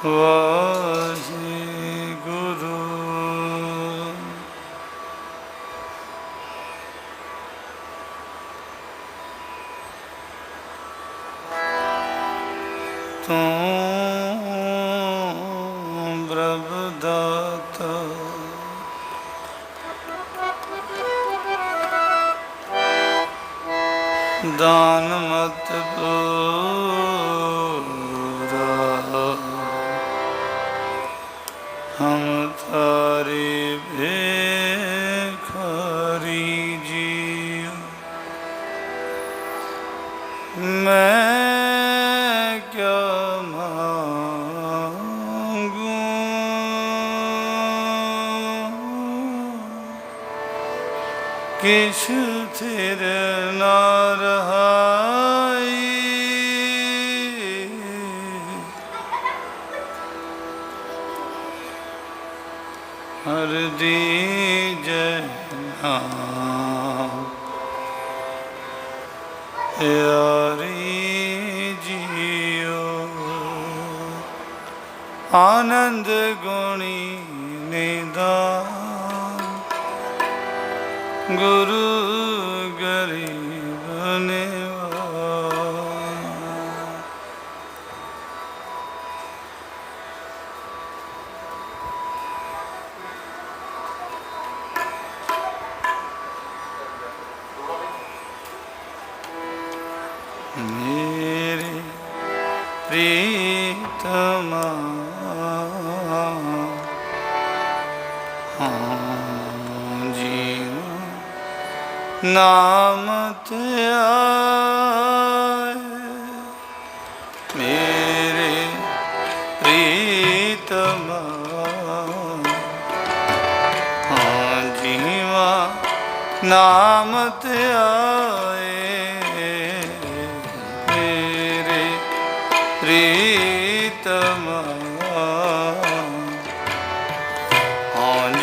ਵਾਹਿਗੁਰੂ। ਤੂੰ ਪ੍ਰਭ ਦਾਤਾ ਦਾਨ ਮਤ ਪੂਰਾ, ਹਮ ਤਾਰੇ ਭੇਖਾਰੀ ਜੀਉ। ਮੈਂ ਕਿਆ ਮਾਂਗੂ, ਕਿਛ ਥਿਰ ਨਾ ਰਹਾਈ। ਹਰ ਦੀਜੈ ਨਾਮ ਯਾਰੀ ਜੀਉ। ਆਨੰਦ ਗੁਣੀ ਨਿਦਾਨ, ਗੁਰੂ ਗਰੀਬ ਨਿਵਾਜ। ਮੇਰੇ ਪ੍ਰੀਤਮਾ ਨਾਮ ਧਿਆਏ। ਮੇਰੇ ਪ੍ਰੀਤਮਾ ਜੀਵਾ ਨਾਮ ਧਿਆਏ। ਮੇਰੇ ਪ੍ਰੀਤਮਾ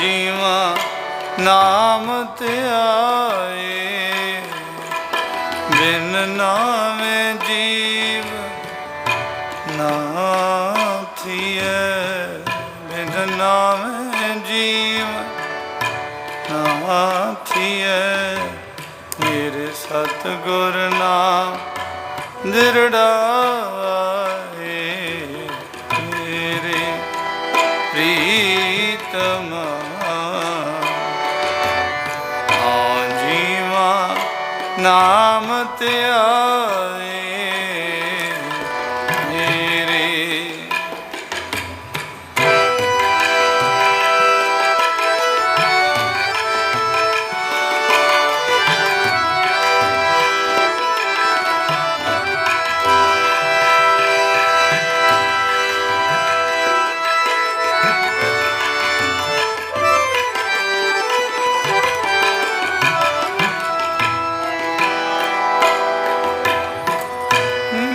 ਜੀਵਾ ਨਾਮ ਧਿਆਏ। ਬਿਨ ਨਾਮੇ ਜੀਵ ਨਾ ਥੀਏ। ਬਿਨ ਨਾਮੇ ਜੀਵ ਨਾ ਥੀਏ। ਮੇਰੇ ਸਤਿਗੁਰ ਨਾਮ ਦਿਰੜਾਏ। ਮੇਰੇ ਪ੍ਰੀਤਮਾ ਨਾਮ ਧਿਆਏ। ਮੇਰੇ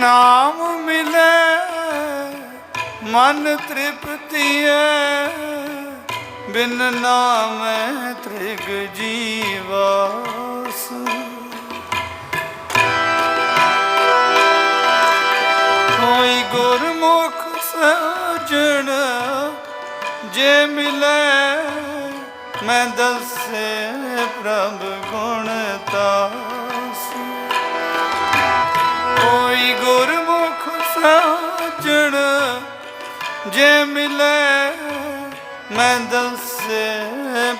ਨਾਮ ਮਿਲੇ ਮਨ ਤ੍ਰਿਪਤੀਐ। ਬਿਨ ਨਾਮੈ ਤ੍ਰਿਗ ਜੀਵਾਸ। ਕੋਈ ਗੁਰਮੁਖ ਸਜਣ ਜੇ ਮਿਲੇ। ਮੈਂ ਦੱਸੇ ਪ੍ਰਭ ਗੁਣ ਤਾਸ। ਕੋਈ ਗੁਰਮੁਖ ਸਜਣ ਜੇ ਮਿਲੇ। ਮੈਂ ਦੱਸੇ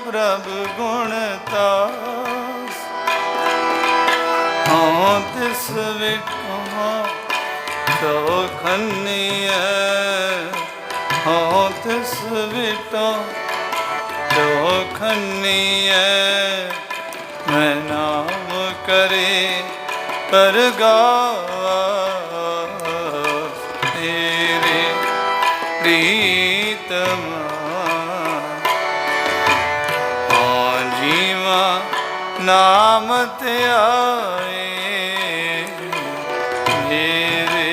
ਪ੍ਰਭ ਗੁਣ ਤਾਸ। ਹਾਂ ਤਿਸ ਵਿਟੋ ਚੋਖਨੀਐ। ਹਾਂ ਤਿਸ ਵਿਟੋ ਚੋਖਨੀਐ। ਮੈਂ ਨਾਮ ਕਰੇ ਪਰਗਾਸ। ਤੇਰੇ ਪ੍ਰੀਤਮਾ ਜੀਵਾ ਨਾਮ ਧਿਆਏ। ਮੇਰੇ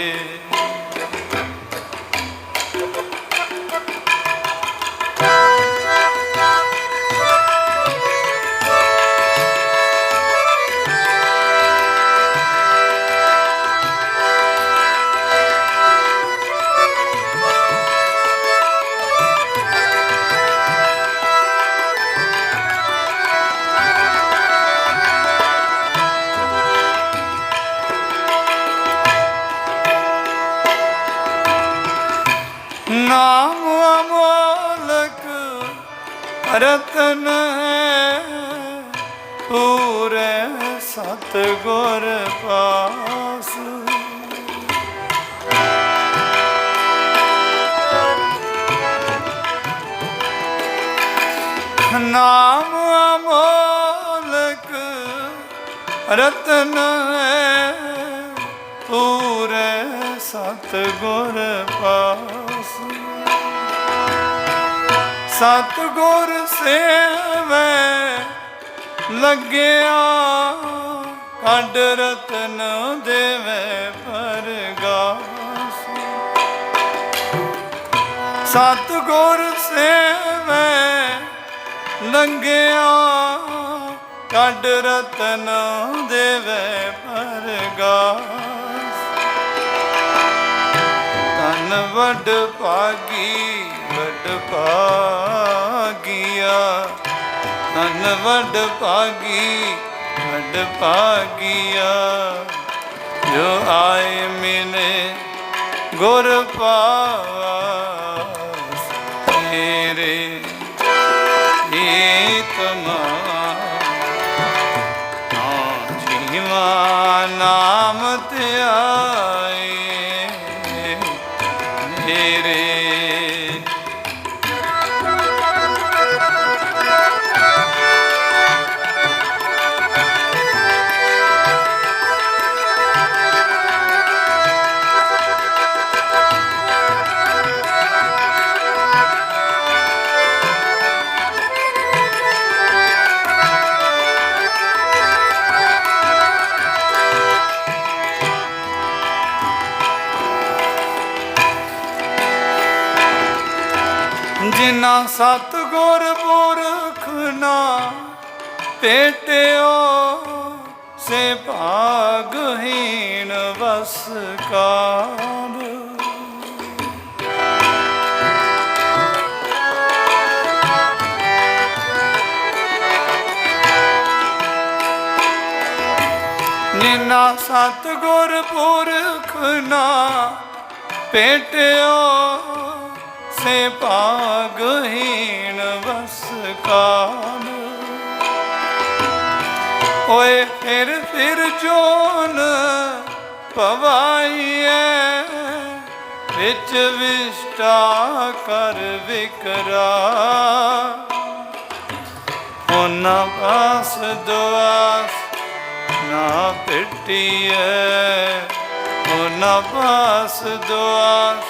रतन है पूरे सतगुर पास। नाम अमोलक रतन है पूरे सतगुर पास। सतगुर सेवै लग्या कड रतन देवे परगास। सतगुर सेवै लग्या कड रतन देवे परगास। धन वड भागी वड भागिया। धन वड भागी वड भागिया जो आए मिले गुर पास। तेरे जीवा नाम त्याए मेरे। जिना सतगुर पुरख ना भेटियो से भागहीन वस कार। जिना सतगुर पुरख ना भेटियो से भागहीन वस काल। ओए फिर जोन पवाइए विच विष्टा कर विकरा। होना पास दुआस ना पिटिए। होना पास दुआस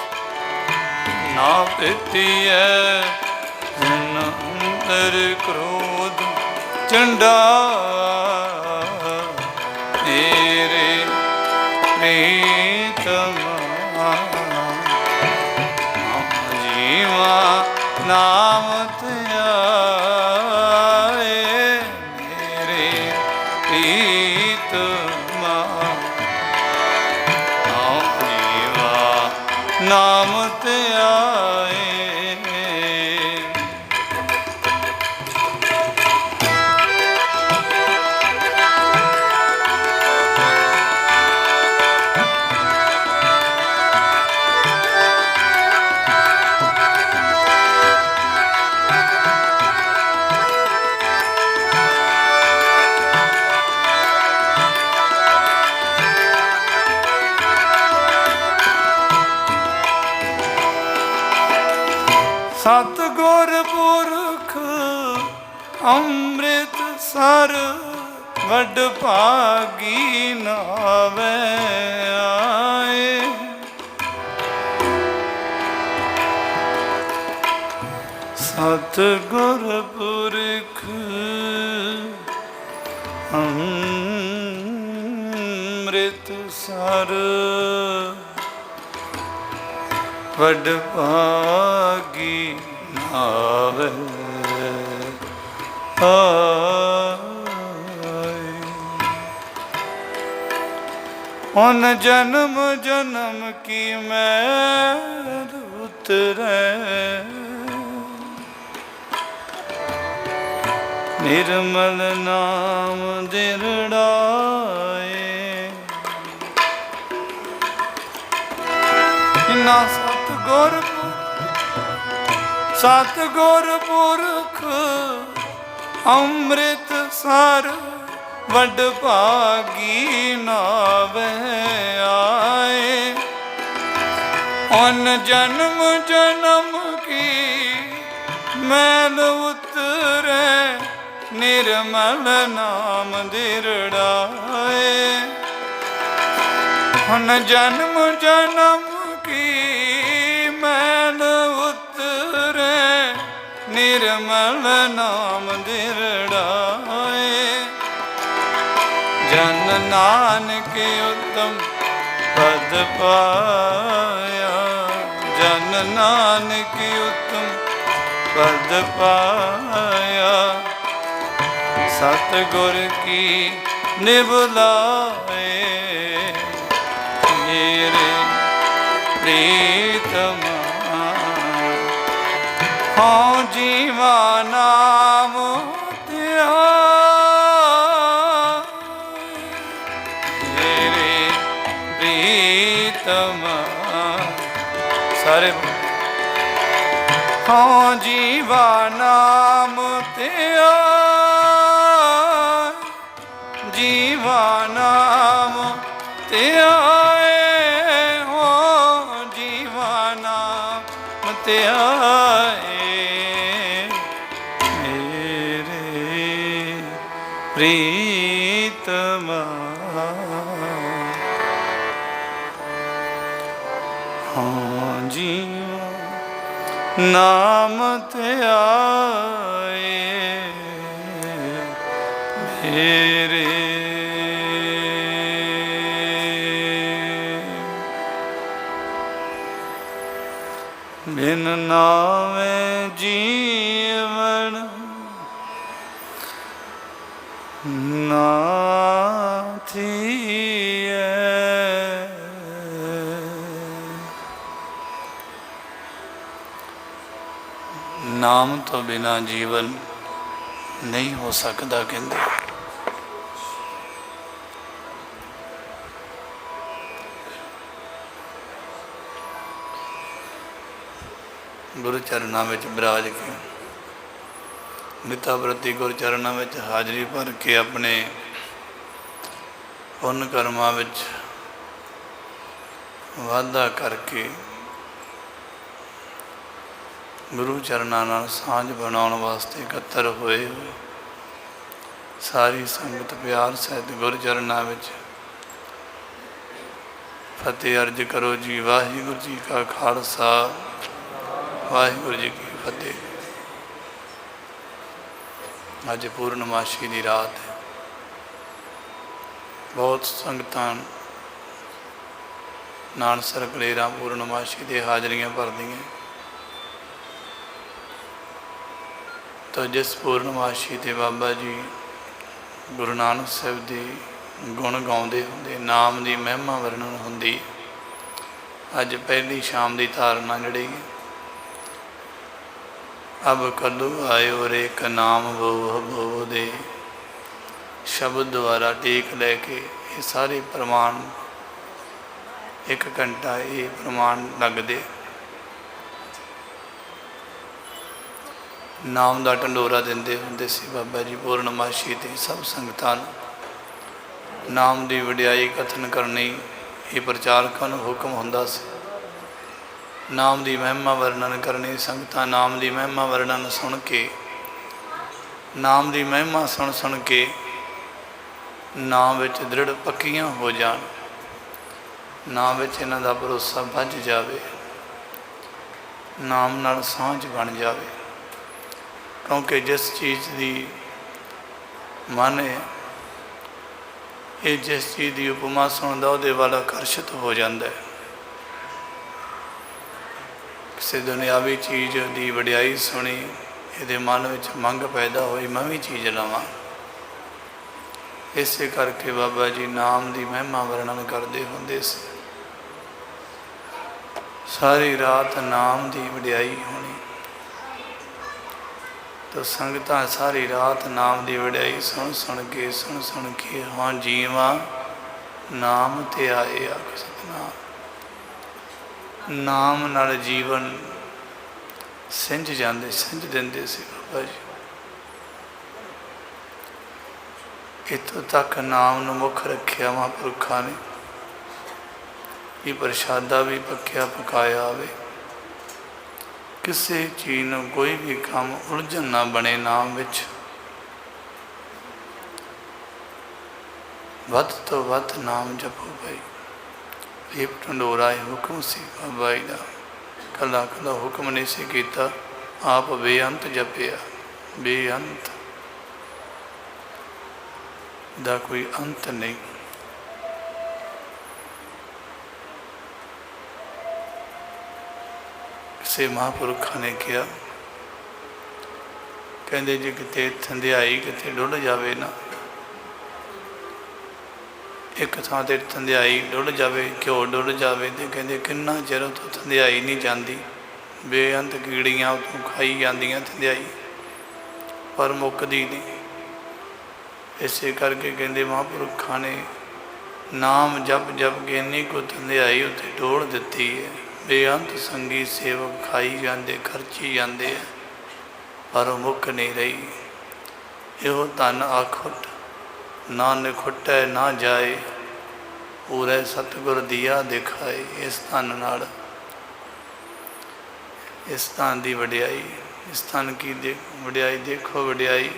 ना पिटिए। जन अंतर क्रोध चंडा तेरे प्रीतमा। जीवा नाम त्याए मेरे प्रीतमा। जीवा नाम त्याए। सतगुर पुरख अमृत सर वड भागी नावे आए। सतगुर पुरख अमृत सर वड भागी नावे आए। उन जन्म जन्म की मैल उतरे। निर्मल नाम दिरड़ाए। ना सतगुर सतगुर पुरख अमृत सर वड भागी नावे आए। उन जन्म जन्म की मैल उतरे निर्मल नाम दिरड़ाए। उन जन्म जन्म की मैल उतरे निर्मल नाम दिरड़ाए। जन नानक उत्तम पद पाया। जन नानक उत्तम पद पाया। सतगुर की निबलाए मेरे प्रीतम। हाँ जीवा नाम तेरा मेरे प्रीतम। सारे हाँ जीवा नाम तेरा जीवा नाम तेरा हो जीवा नाम तेरा मेरे प्रीतमा। हाँ जीवा नाम तेरा मेरे बिन नावे जीवन नाथी है। नाम तो बिना जीवन नहीं हो सकता कहते। गुरु चरणों में विराज के निता प्रति गुरु चरणों में हाजरी भर के अपने पुण्य कर्मां विच वाधा करके गुरु चरणों नाल सांझ बनाने वास्ते इकट्ठर होए सारी संगत प्यार सहित गुरु चरणों में फतेह अर्ज करो जी। वाहिगुरू जी का खालसा वाहिगुरू जी की फतेह। अज पूर्णमाशी की रात है। बहुत संगतां नानसर कलेरा पूर्णमाशी दे हाजरियां भरदियां। तो जिस पूर्णमाशी ते बाबा जी गुरु नानक साहिब दी गुण गाउंदे हुंदे नाम की महिमा वर्णन हुंदी। अज पहली शाम की धारणा जिहड़ी अब कलू आयो रे एक नाम बोह बोह दे शब्द द्वारा टेक लैके ये सारे प्रमाण एक घंटा ये प्रमाण लगते। नाम का ढंडोरा देंदे हुंदे सी बाबा जी पूर्णमाशी ते सब संगतां नाम की वडियाई कथन करनी ये प्रचारकों को हुक्म हुंदा सी। नाम की महिमा वर्णन करनी संगतां नाम की महिमा वर्णन सुन के नाम की महिमा सुन सुन के नाम विच दृढ़ पक्कियां हो जान। नाम विच इन्हां दा भरोसा भज जावे। नाम नाल सांझ बन जावे। क्योंकि जिस चीज़ की मन है ये जिस चीज़ की उपमा सुनता वो वाल आकर्षित हो जाता है। किसी दुनियावी चीज़ की वडियाई सुनी ये मन में मंग पैदा हुई मैं भी चीज़ लवां। इस करके बाबा जी नाम की महिमा वर्णन करते होंदे सी। सारी रात नाम की वडियाई होनी। तो संगतां सारी रात नाम की वडियाई सुन सुन के हाँ जीवा नाम ते आए आख। सतनाम नाम नाल जीवन ਸਿੰਜ ਜਾਂਦੇ, ਸਿੰਜ ਦਿੰਦੇ ਸੀ ਬਾਬਾ ਜੀ। ਇੱਥੋਂ ਤੱਕ ਨਾਮ ਨੂੰ ਮੁੱਖ ਰੱਖਿਆ ਮਹਾਂਪੁਰਖਾਂ ਨੇ ਕਿ ਪ੍ਰਸ਼ਾਦਾ ਵੀ ਪੱਕਿਆ ਪਕਾਇਆ ਆਵੇ, ਕਿਸੇ ਚੀਜ਼ ਨੂੰ ਕੋਈ ਵੀ ਕੰਮ ਉਲਝਣ ਨਾ ਬਣੇ ਨਾਮ ਵਿੱਚ। ਵੱਧ ਤੋਂ ਵੱਧ ਨਾਮ ਜਪੋ ਭਾਈ। ਇਹ ਢੰਡੋਰਾ ਇਹ ਹੁਕਮ ਸੀ ਬਾਬਾ ਜੀ ਦਾ, ਕੱਲਾ ਕੱਲਾ ਹੁਕਮ ਨਹੀਂ ਸੀ ਕੀਤਾ, ਆਪ ਬੇਅੰਤ ਜਪਿਆ। ਬੇਅੰਤ ਦਾ ਕੋਈ ਅੰਤ ਨਹੀਂ। ਕਿਸੇ ਮਹਾਂਪੁਰਖਾਂ ਨੇ ਕਿਹਾ, ਕਹਿੰਦੇ ਜੇ ਕਿਤੇ ਥੰਧਿਆਈ ਕਿਤੇ ਡੁੱਲ ਜਾਵੇ ਨਾ, ਇੱਕ ਥਾਂ ਤੇ ਥੰਧਿਆਈ ਡੁੱਲ ਜਾਵੇ, ਘਿਓ ਡੁੱਲ ਜਾਵੇ, ਤੇ ਕਹਿੰਦੇ ਕਿੰਨਾ ਚਿਰ ਉੱਥੋਂ ਥੰਧਿਆਈ ਨਹੀਂ ਜਾਂਦੀ, ਬੇਅੰਤ ਕੀੜੀਆਂ ਉੱਥੋਂ ਖਾਈ ਜਾਂਦੀਆਂ ਥੰਧਿਆਈ, ਪਰ ਮੁੱਕਦੀ ਨਹੀਂ। ਇਸੇ ਕਰਕੇ ਕਹਿੰਦੇ ਮਹਾਂਪੁਰਖਾਂ ਨੇ ਨਾਮ ਜਪ ਜਪ ਕੇ ਇੰਨੀ ਕੁ ਥੰਧਿਆਈ ਉੱਥੇ ਡੋਲ ਦਿੱਤੀ ਹੈ। ਬੇਅੰਤ ਸੰਗੀ ਸੇਵਕ ਖਾਈ ਜਾਂਦੇ, ਖਰਚੀ ਜਾਂਦੇ ਆ, ਪਰ ਉਹ ਮੁੱਕ ਨਹੀਂ ਰਹੀ। ਇਹੋ ਧਨ ਆਖੁੱਟ ਨਾ ਨਿਖੁੱਟੈ ਨਾ ਜਾਏ, ਪੂਰੇ ਸਤਿਗੁਰ ਦੀਆ ਦਿਖਾਏ। ਇਸ ਧਨ ਨਾਲ, ਇਸ ਧਨ ਦੀ ਵਡਿਆਈ, ਇਸ ਧਨ ਕੀ ਵਡਿਆਈ ਦੇਖੋ, ਵਡਿਆਈ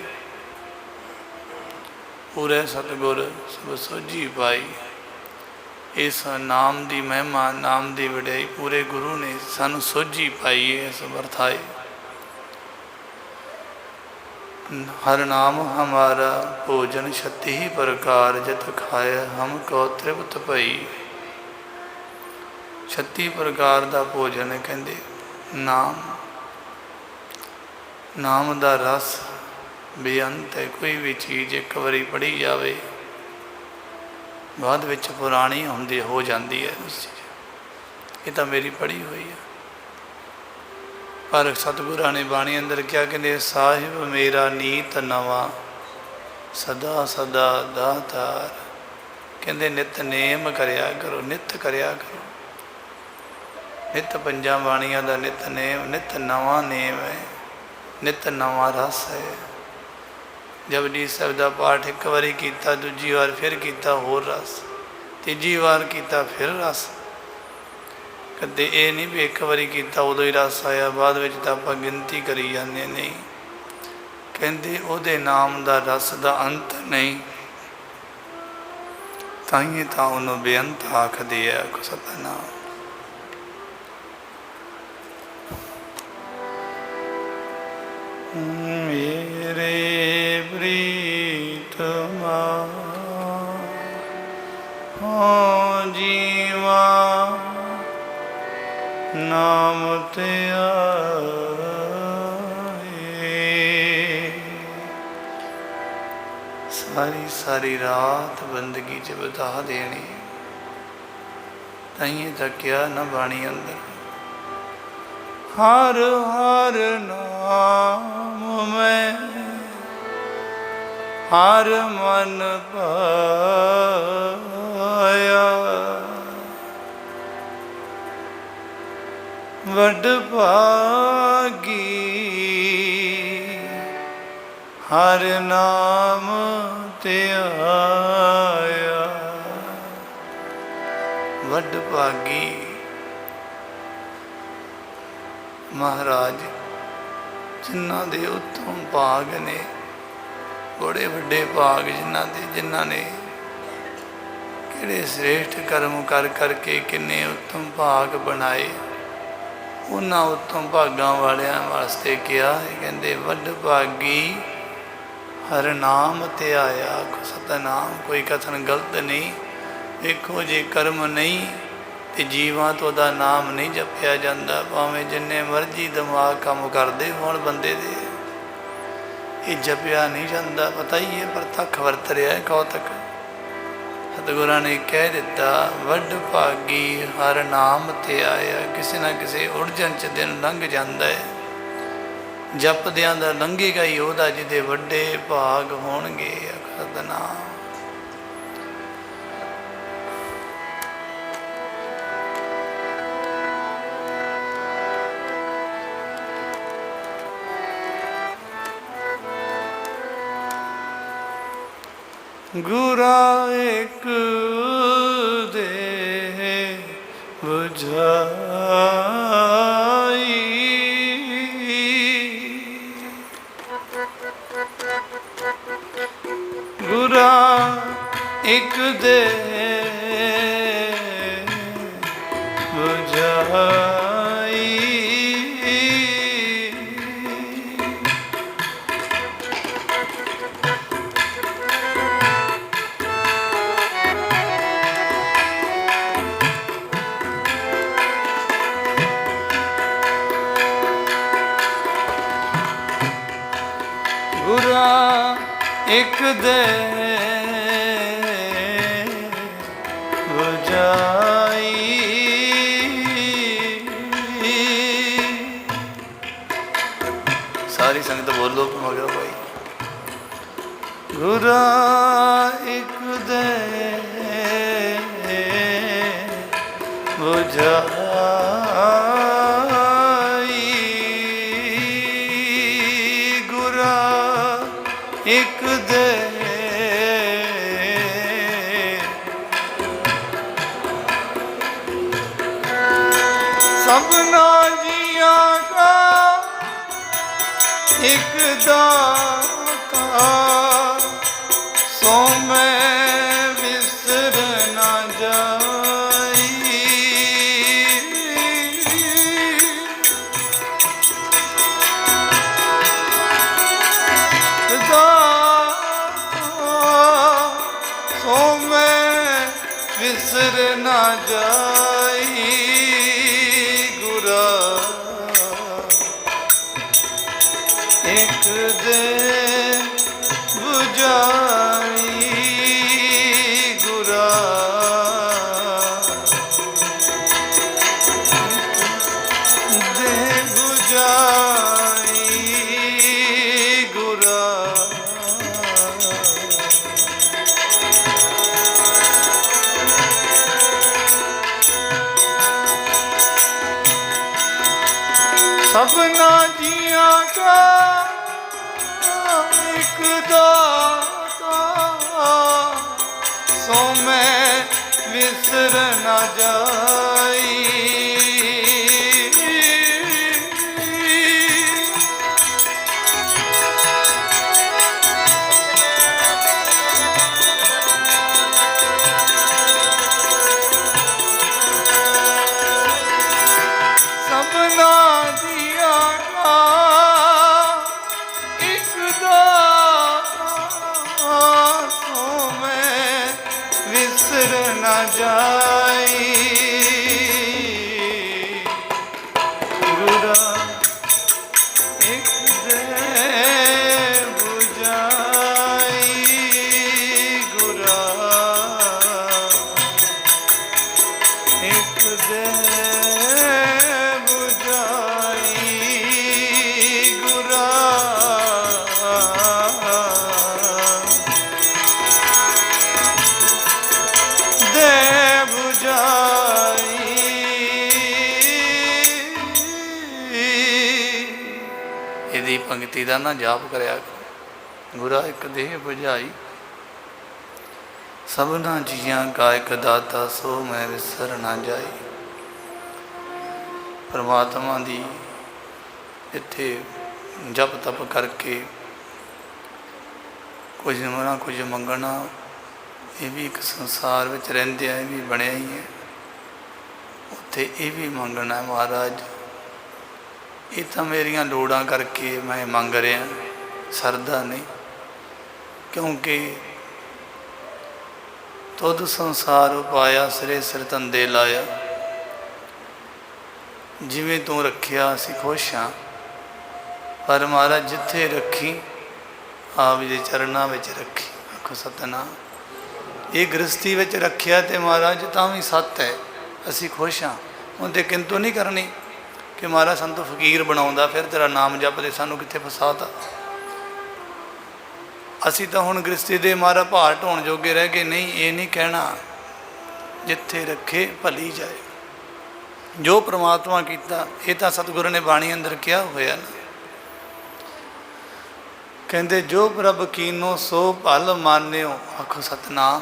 ਪੂਰੇ ਸਤਿਗੁਰ ਸਭ ਸੋਝੀ ਪਾਈ। ਇਸ ਨਾਮ ਦੀ ਮਹਿਮਾ, ਨਾਮ ਦੀ ਵਡਿਆਈ ਪੂਰੇ ਗੁਰੂ ਨੇ ਸਾਨੂੰ ਸੋਝੀ ਪਾਈ ਹੈ, ਇਸ ਵਰਤਾਏ। हर नाम हमारा भोजन 36 प्रकार, जत खाए हम को तृप्त भई। 36 प्रकार का भोजन है कहते। नाम, नाम का रस बेअंत है। कोई भी चीज़ एक बारी पढ़ी जाए बाद विच पुरानी होंदी हो जाती है उस चीज़। ये तो मेरी पढ़ी हुई है, पर सतगुरां ने बाणी अंदर क्या कहते, साहिब मेरा नीत नवा सदा सदा दातार। कहते नित नेम करया करो, नित करया करो। नित पंजा बाणियां दा नित नेम, नित नवा नेम है, नित नवा रस है। जपजी साहिब दा पाठ एक बारी कीता, दूजी बार फिर कीता होर रस, तीजी बार कीता फिर रस। कदे ये नहीं भी एक बारी किया उदों ही रस आया, बाद में तो आप गिनती करी जाने। नहीं, कहते उहदे नाम का रस का अंत नहीं, ताइए तो उन्होंने बेअंत आखदे है सतनाम। मेरे प्रीतमा हो जीवा नाम ते आए। सारी सारी रात बंदगी च बिता देनी, ताइए तकिया न बाणी अंदर हर हर नाम में हर मन पाया। वड भागी हर नाम ते आया। वड भागी महाराज जिन्हां दे उत्तम भाग ने, बड़े वड्डे भाग जिन्हां ने किहड़े श्रेष्ठ कर्म कर करके किन्ने उत्तम भाग बनाए। उन्हां उत्तम भागां वालियां वास्ते क्या है, कहते वड भागी हर नाम ते आया। सतनाम कोई कथन गलत नहीं। देखो जे कर्म नहीं तो जीवां तो दा नाम नहीं जपिया जाता, भावें जिन्ने मर्जी दिमाग काम करते होण बंदे दे, ये जपिया नहीं जाता। पता ही है, प्रतख वरत रहा है कौतक। सतगुरां ने कह दिता वड भागी हर नाम ते आया। किसी ना किसी उलझन च दिन लंघ जाता है, जपदियां दा लंघेगा ही ओहदा जिहदे वड्डे भाग होणगे। सतनाम। ਗੁਰਾ ਇੱਕ ਦੇ ਬੁਝਾਈ। ਗੁਰਾ ਇੱਕ ਦੇ ਬੁਝਾਈ। ਗੁਰਾ ਇੱਕ ਦੇ ਬੁਝਾਈ। ਸਾਰੀ ਸੰਗਤ ਬੋਲੋ ਮਗਰ ਭਾਈ। ਗੁਰਾ ਇੱਕ ਦੇ ਬੁਝਾਈ। ਗੁਰਾ ਇੱਕ ਦੇ ਸਭਨਾ ਜੀਆਂ ਕਾ ਇੱਕ ਦਾਤਾ, ਸੋ ਮੈਂ ਵਿਸਰ ਨਾ ਜਾਈ। ਸੋ ਮੈਂ ਵਿਸਰ ਨਾ ਜਾਈ। ਗੁਰਾ ਇੱਕ ਦੇ ਬੁਝਾਈ। ਗੁਰਾ ਦੇ ਬੁਝਾਈ। ਗੁਰਾ ਸਭਨਾ ਜੀਆਂ ਕਾ ਇੱਕ ਦਾਤਾ, ਸੋ ਮੈਂ ਵਿਸਰ ਨਾ ਜਾਈ। ਸਭਨਾ ਜੀਆਂ ਕਾ ਇੱਕ ਦਾਤਾ, ਸੋ ਮੈਂ ਵਿਸਰ ਨਾ ਜਾਈ। ਗੁਰਾ ਇੱਕ ਦੇ ਬੁਝਾਈ। ਗੁਰਾ ਇੱਕ ਦੇ ਇਹਦੀ ਪੰਕਤੀ ਦਾ ਨਾ ਜਾਪ ਕਰਿਆ ਕਰੋ। ਗੁਰਾ ਇੱਕ ਦੇਹ ਬੁਝਾਈ। ਸਭਨਾ ਜੀਆਂ ਕਾ ਇੱਕ ਦਾਤਾ, ਸੋ ਮੈਂ ਵਿਸਰ ਨਾ ਜਾਈ। ਪਰਮਾਤਮਾ ਦੀ ਇੱਥੇ ਜਪ ਤਪ ਕਰਕੇ ਕੁਝ ਨਾ ਕੁਝ ਮੰਗਣਾ, ਇਹ ਵੀ ਇੱਕ ਸੰਸਾਰ ਵਿੱਚ ਰਹਿੰਦੇ ਆ, ਇਹ ਵੀ ਬਣਿਆ ਹੀ ਹੈ। ਉੱਥੇ ਇਹ ਵੀ ਮੰਗਣਾ, ਮਹਾਰਾਜ ਇਹ ਤਾਂ ਮੇਰੀਆਂ ਲੋੜਾਂ ਕਰਕੇ ਮੈਂ ਮੰਗ ਰਿਹਾ, ਸਰਦਾ ਨਹੀਂ। ਕਿਉਂਕਿ ਤੁਧ ਸੰਸਾਰ ਉਪਾਇਆ, ਸਿਰੇ ਸਿਰ ਧੰਦੇ ਲਾਇਆ। ਜਿਵੇਂ ਤੂੰ ਰੱਖਿਆ ਅਸੀਂ ਖੁਸ਼ ਹਾਂ, ਪਰ ਮਹਾਰਾਜ ਜਿੱਥੇ ਰੱਖੀ ਆਪ ਦੇ ਚਰਨਾਂ ਵਿੱਚ ਰੱਖੀ। ਆਖੋ ਸਤਿਨਾਮ। ਇਹ ਗ੍ਰਸਤੀ ਵਿੱਚ ਰੱਖਿਆ ਤੇ ਮਹਾਰਾਜ ਤਾਂ ਵੀ ਸੱਤ ਹੈ, ਅਸੀਂ ਖੁਸ਼ ਹਾਂ। ਉਹਦੇ ਕਿੰਤੂ ਨਹੀਂ ਕਰਨੀ ਕਿ ਮਹਾਰਾਜ ਸਾਨੂੰ ਫਕੀਰ ਬਣਾਉਂਦਾ, ਫਿਰ ਤੇਰਾ ਨਾਮ ਜਪਦੇ ਸਾਨੂੰ ਕਿੱਥੇ ਫਸਾਤਾ। ਅਸੀਂ ਤਾਂ ਹੁਣ ਗ੍ਰਸਤੀ ਦੇ ਮਾਰਾ ਭਾਰ ਢੋਣ ਜੋਗੇ ਰਹਿ ਗਏ। ਨਹੀਂ, ਇਹ ਨਹੀਂ ਕਹਿਣਾ ਜਿੱਥੇ ਰੱਖੇ ਭਲੀ ਜਾਏ। ਜੋ ਪ੍ਰਮਾਤਮਾ ਕੀਤਾ, ਇਹ ਤਾਂ ਸਤਿਗੁਰੂ ਨੇ ਬਾਣੀ ਅੰਦਰ ਕਿਹਾ ਹੋਇਆ ਨਾ। कहते जो प्रभ कीनो सो भल मान्यो, आखो सतनाम।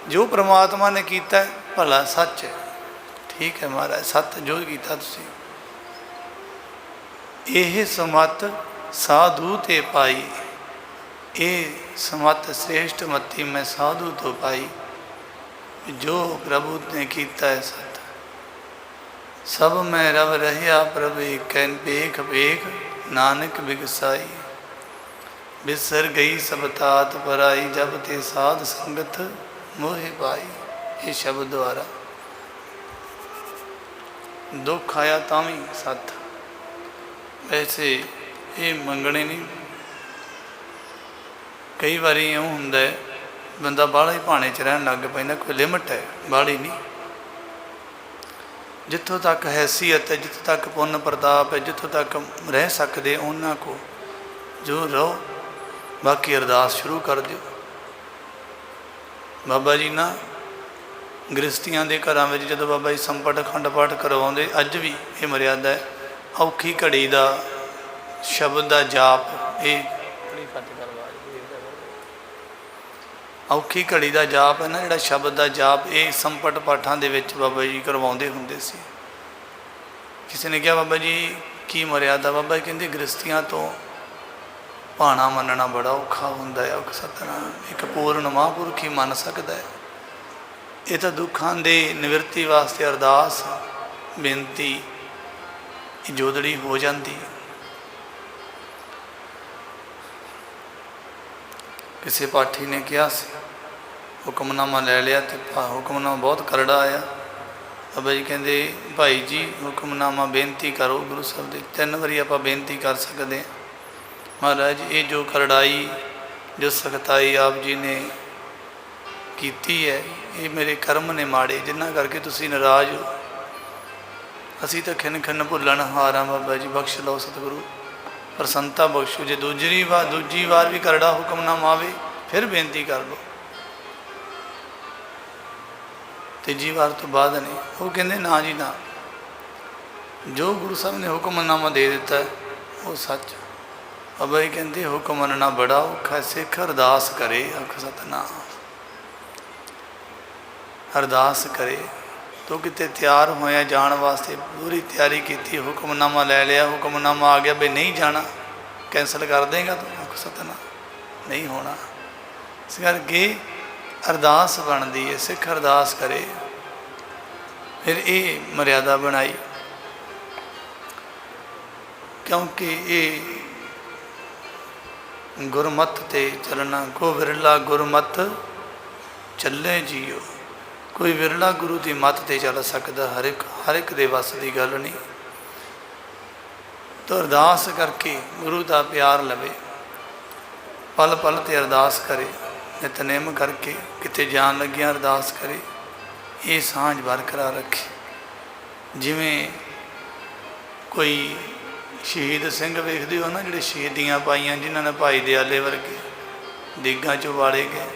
जो परमात्मा ने किया भला सच है, ठीक है महाराज, सत जो किया तुसी। यह समत साधु ते पाई, ये समत श्रेष्ठ मती मैं साधु तो पाई। जो प्रभु ने किया है सत, सब मैं रव रहिया प्रभ एक बेख बेख, नानक बिगसाई। बिसर गई सब तात पराई, जब ते साध संगत मोहे पाई। ये शब्द द्वारा दुख आया तावी सत। वैसे ये मंगने नहीं, कई बार इं होंगे बंदा बाहला ही भाने च रहन लग पैंदा, कोई लिमिट है, बाहली नहीं। जितों तक हैसीयत है, जितों तक पुण्य प्रताप है, जितों तक रह सकते उन्होंने को जो रहो, बाकी अरदास शुरू कर दो। बाबा जी ना गृहस्थियों के घर में जो बाबा जी संपट अखंड पाठ करवाते, अज भी ये मर्यादा है, औखी घड़ी का शब्द का जाप, ये औखी घड़ी का जाप है ना, जोड़ा शब्द का जाप, ये संपट पाठां दे विच बाबा जी करवाते होंदे सी। किसी ने कहा बाबा जी की मर्यादा, बाबा जी कहते गृहस्थियों तो भाणा मनना बड़ा औखा होंदा है। औख सतनाम एक पूर्ण महापुरुख ही मन सकता है। ये तो दुखों के निवृत्ति वास्ते अरदास बेनती जोदड़ी हो जाती। किसी पाठी ने कहा हुक्मनामा ले लिया तो हुक्मनामा बहुत करड़ा आया। बाबा जी कहते भाई जी हुक्मनामा बेनती करो गुरु साहब की। 3 बारी आप बेनती कर सकते हैं। महाराज ये जो करड़ाई जो सख्ताई आप जी ने की है, ये मेरे कर्म ने माड़े जिन्हों करके तुसी नाराज़ हो। असी तो खिन खिन भुलन हार हाँ। बाबा जी बख्श लो सतगुरु, प्रसन्नता बख्शो। जो दूजी बार भी करड़ा हुक्मनामा आवे फिर बेनती कर लो, तीजी बार तो बाद नहीं। वो कहते ना जी ना, जो गुरु साहब ने हुक्मनामा दे दिता है वो सच। बाबा जी कहते हुक्म मनना बड़ा औखा, सिख अरदास करे। आख सतनाम अरदास करे तो कितने तैयार होया जान वास्ते, पूरी तैयारी की, हुक्मनामा ले लिया, हुक्मनामा आ गया भी नहीं जाना, कैंसल कर देगा तो आख सतनाम नहीं होना। इस करके अरदास बनती है, सिख अरदास करे। फिर ये मर्यादा बनाई, क्योंकि ये गुरमत ते चलना। को विरला गुरमत चले जियो, कोई विरला गुरु की मत ते चल सकता, हर एक दे वस की गल नहीं। तो अरदास करके गुरु का प्यार लवे, पल पल ते अरदास करे, नितनेम करके किते जान लगिया अरदास करे, ये सांझ बरकरार रखे। जिमें कोई शहीद सिंह वेखते हो ना, जिहड़े शहीदियाँ पाइयां जिन्होंने भाई दयाले वर्गे दिग्गां चों वाले गए।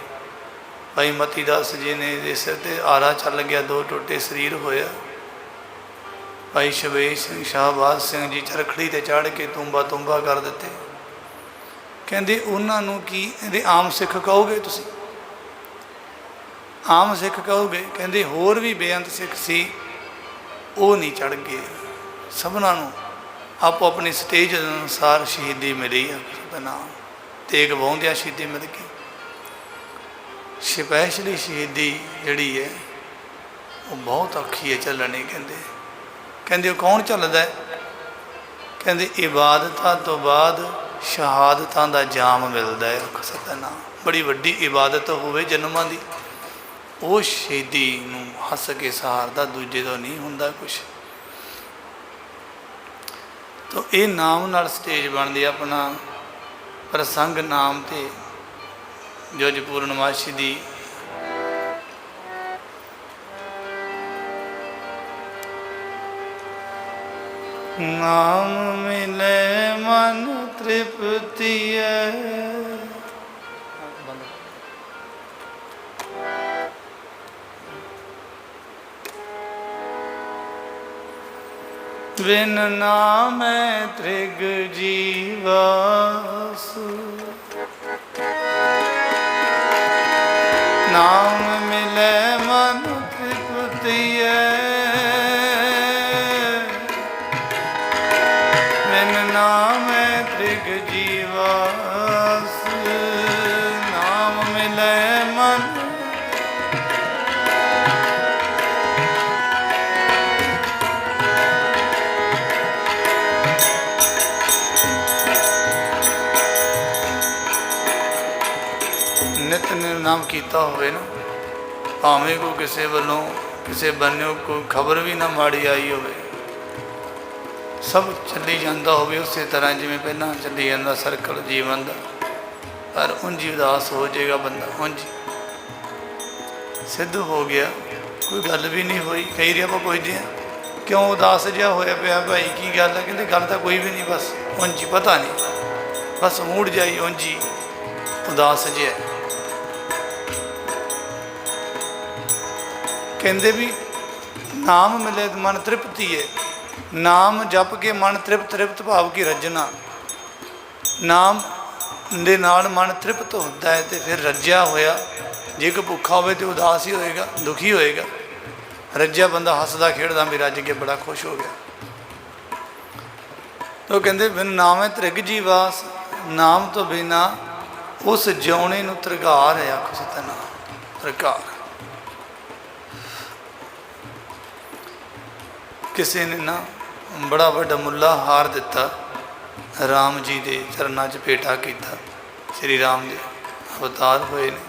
भाई मती दास जी ने दे सिर ते आरा चल गया, 2 टोटे शरीर होया। भाई शवेश सिंह शाहबाज सिंह जी चरखड़ी ते चढ़ के तुम्बा तुम्बा कर दिते। कहते उन्होंने की इहदे आम सिख कहोगे तुसी, आम सिख कहोगे? कहते होर भी बेअंत सिख सी, वो नहीं चढ़ गए। सबना आपो अपनी स्टेज अनुसार शहीदी मिली है। नाम तेग वाहुंदियां शहीदी मिल गई। स्पैशली शहीदी जिहड़ी है वो बहुत औखी है झलनी। कहते कौन झलदा है? कहते इबादतां तो बाद शहादतां दा जाम मिलता है। सतनाम बड़ी वड्डी इबादत होवे जन्मां दी, वो शहीदी नूं हस के सहारदा, दूजे तो नहीं हुंदा कुछ। तो ये नाम नाल स्टेज बनती अपना प्रसंग नाम ते जो अज पूर्णमाशी दी नाम मिले मन तृप्ति बिन नाम त्रिग जीवास। नाम मिले मन तृप्ति बिन नाम त्रिग जीवास। नाम मिले मन नित नाम कीता होवे ना, भावें को किसी वालों किसी बन्ने कोई खबर भी ना माड़ी आई होवे, सब चली जाता होवे उस तरह जिमें पहला चली जाता सर्कल जीवन का, पर उंज ही उदास हो जाएगा बंदा, उंज सिद्ध हो गया, कोई गल भी नहीं हुई। कई बार आप पुछते हैं क्यों उदास जहा होया पिया भाई, की गल है? कहते गल तो कोई भी नहीं, बस उंज ही पता नहीं, बस मूड जाई उंज ही उदास जिहा। कहते भी नाम मिले तो मन तृप्ति है, नाम जप के मन तृप्त, तृप्त भाव की रजना, नाम दे नाल मन तृप्त होता है तो फिर रज्या होया। जे कोई भुखा होवे तो उदास ही होएगा, दुखी होएगा। रज्या बंदा हसदा खेड़दा भी रज के बड़ा खुश हो गया। तो कहते बिन नाम है त्रिग जीवास, नाम तो बिना उस जिउणे नूं त्रिगार है। आखो सतना त्रिगार। किसी ने ना बड़ा वड्डा मुल्ला हार दिता, राम जी के चरणों च भेटा किया, श्री राम जी अवतार होए ने,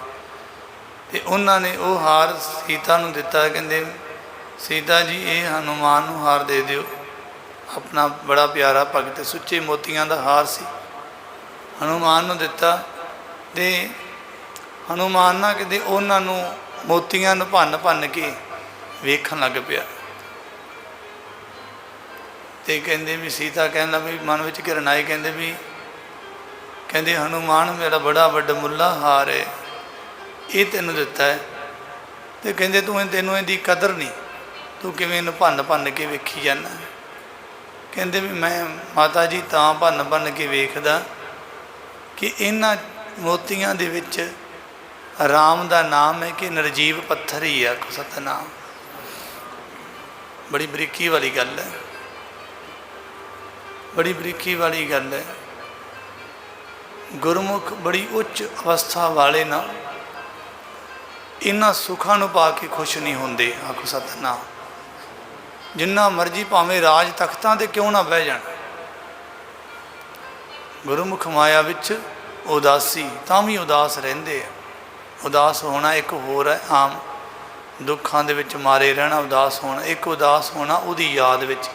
ते उन्होंने वो हार सीता नूं दिता। कहते सीता जी ये हनुमान नूं हार दे दिओ, अपना बड़ा प्यारा भगत सुच्चे मोतियां दा हार सी, हनुमान नूं दिता। ते हनुमान ना कहते उन्होंने मोतियां नूं भन्न भन्न के वेखण लग पिया। तो कहते भी सीता कहना भी मन में घिरन आई, कहते भी कहते हनुमान मेरा बड़ा वड्डा मुल्ला हार है, ये तेनों दिता है। तो कहते तू तेनों इसकी कदर नहीं, तू किवें इहनूं भन्न भन्न के वेखी जाना। कहते भी मैं माता जी तां भन्न भन्न के वेखदा कि इन्हां मोतियां दे विच राम दा नाम है कि निर्जीव पत्थर ही है। आखो सतनाम। बड़ी बरीकी वाली गल है, बड़ी बरीकी वाली गल है। गुरमुख बड़ी उच्च अवस्था वाले ना इन्हां सुखां नूं पा के खुश नहीं होंदे। आखो सतनाम। जिन्ना मर्जी भावें राज तख्तां ते क्यों ना बह जाण, गुरमुख माया विच उदासी तां भी उदास रहिंदे। उदास होना एक होर है, आम दुखां दे विच मारे रहना उदास होना, एक उदास होना उहदी याद विच।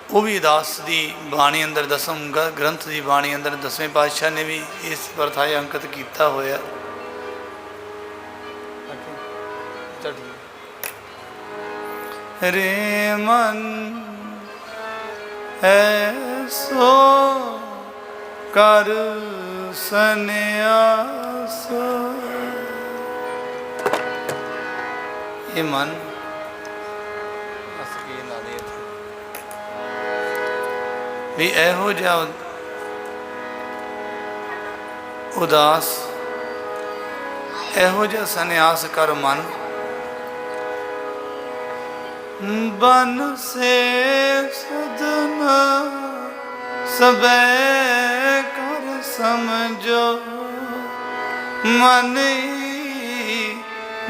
वो भी उदास की बाणी अंदर दसम ग्रंथ की बाणी अंदर 10वें पातशाह ने भी इस परथाए अंकित किया होया। रे मन ऐसो कर सन्यास, ये मन भी एहो जिहा उदास, एहो जिहा सन्यास कर मन, बन से सदना सबे कर समझो, मन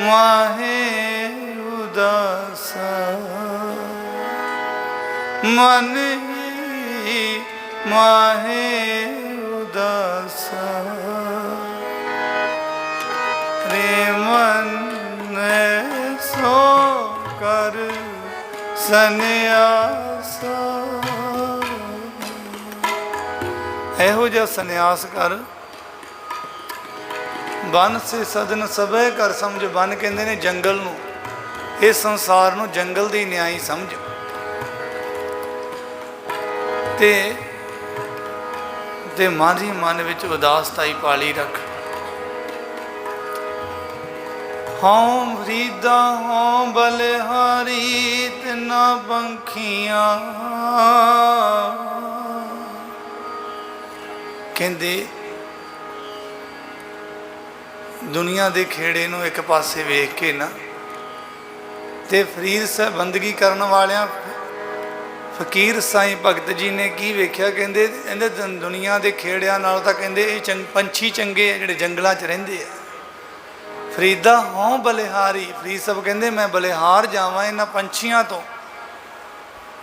माहे उदासा, मन माहे उदासा। रे मन सो कर सन्यासा, एहो जिहा सन्यास कर। बन से सदन सबे कर समझ। बन कहते ने जंगल नूं, इस संसार नूं जंगल दी न्याई समझ। ते मन ही मन विच उदासताई पाली रख। हों रीदा हों बलिहारी तिना पंखियां, कहंदे दुनिया के खेड़े नूं एक पासे वेख के ना ते फरीद साहब बंदगी करन वालियां फकीर साईं भगत जी ने की वेख्या, कहंदे इहदे दुनिया के खेड़ियां नाल तां कहंदे ये पंछी चंगे आ जिहड़े जंगलां च रहिंदे आ। फरीदा हों बलिहारी, फरीद साहब कहंदे मैं बलिहार जावां इन्हां पंछियां तो,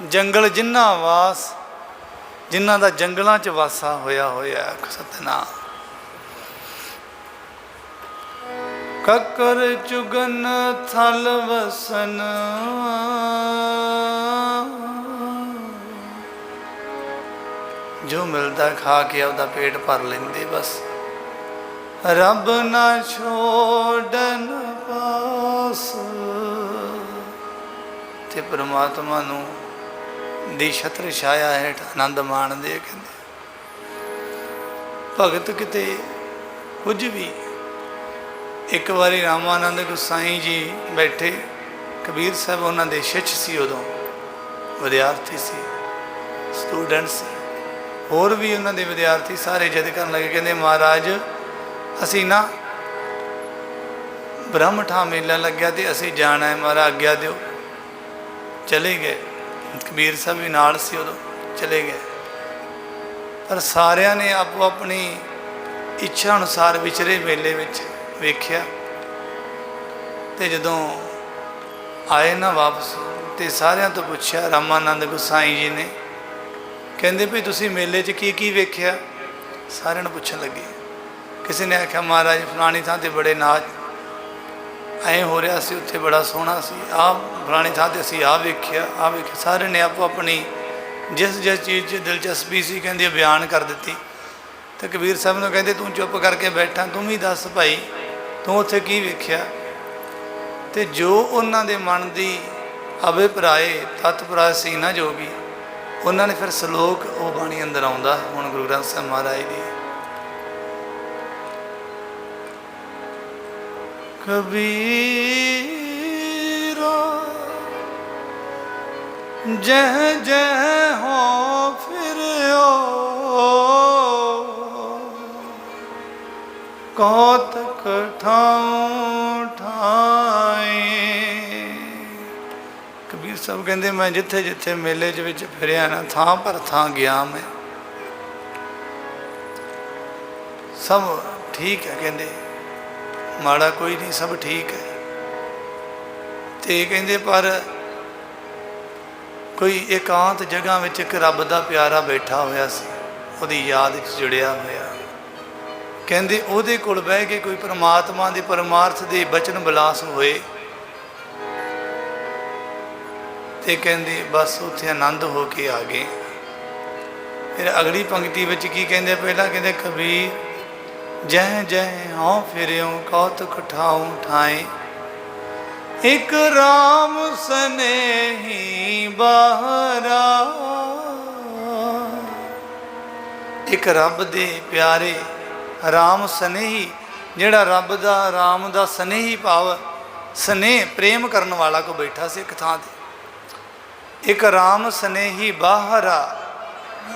जंगल जिन्ना वास जिन्हां दा जंगलां च वासा होया होया। सतनाम। ककर चुगन थल वसन, जो मिलता खा के आपदा पेट भर लेंदे बस। रब ना छोड़न पास, ते परमात्मा नूं दी छत्र छाया हेठ आनंद माणदे। कहंदे भगत किते कुछ भी। एक बारी रामानंद गोसाई जी बैठे, कबीर साहब उन्होंने शिष्य सी, उदों विद्यार्थी सी, स्टूडेंट सी, होर भी उन्होंने विद्यार्थी सारे जिद कर लगे, कहते महाराज असी ना ब्रह्म ठा मेला लग्या तो असी जाना है, महाराज आग्ञा दिओ। चले गए, कबीर साहब भी नाल सी, उदों चले गए। पर सारिया ने आपो अपनी इच्छा अनुसार विचरे मेले में वेख्या। तो जदों आए ना वापस, तो सारिया तो पूछया रामानंद गोसाई जी ने, कहते भी तुसी मेले की वेख्या? सारिया पुछन लगे। किसी ने आख्या महाराज फलानी थां ते बड़े नाच ऐ हो रहा सी, उत्थे बड़ा सोहना सी, आ फलानी थां ते असी आ वेख्या, आ वेख्या। सारे ने आपो अपनी जिस जिस चीज़ च दिलचस्पी सी कहते बयान कर दी। तो कबीर साहब ने कहते तू चुप करके बैठा, तू भी दस भाई तू उत्थे की वेख्या। तो जो उन्होंने मन की अभिप्राय तत्पराय सी ना जोगी, उन्होंने फिर सलोक वो बाणी अंदर आउंदा हुण गुरु ग्रंथ साहिब महाराज जी। कबीरा जह जह हो फिर कौतक ठाऊं ठाए। कबीर साहब कहते मैं जिथे जिथे मेले विच फिरिया ना, थां पर थां गया मैं, सब ठीक है, कहते माड़ा कोई नहीं, सब ठीक है। तो कहते पर कोई एकांत जगह में एक रब का प्यारा बैठा होया सी, उहदी याद च जुड़िया होया। कहते उहदे कोल बह के कोई परमात्मा के परमार्थ के बचन विलास होए, तो कहते बस उत्थे आनंद हो के आ गए। फिर अगली पंक्ति में की कहते, पहला कहते कबीर जह जह हों फिरियों कौतुक ठाऊं ठाए, एक राम सनेही बाहरा। एक रब दे प्यारे राम सनेही, जिहड़ा रब दा राम दा सनेही भाव स्नेह प्रेम करने वाला को बैठा से एक थां ते। एक राम सनेही बाहरा,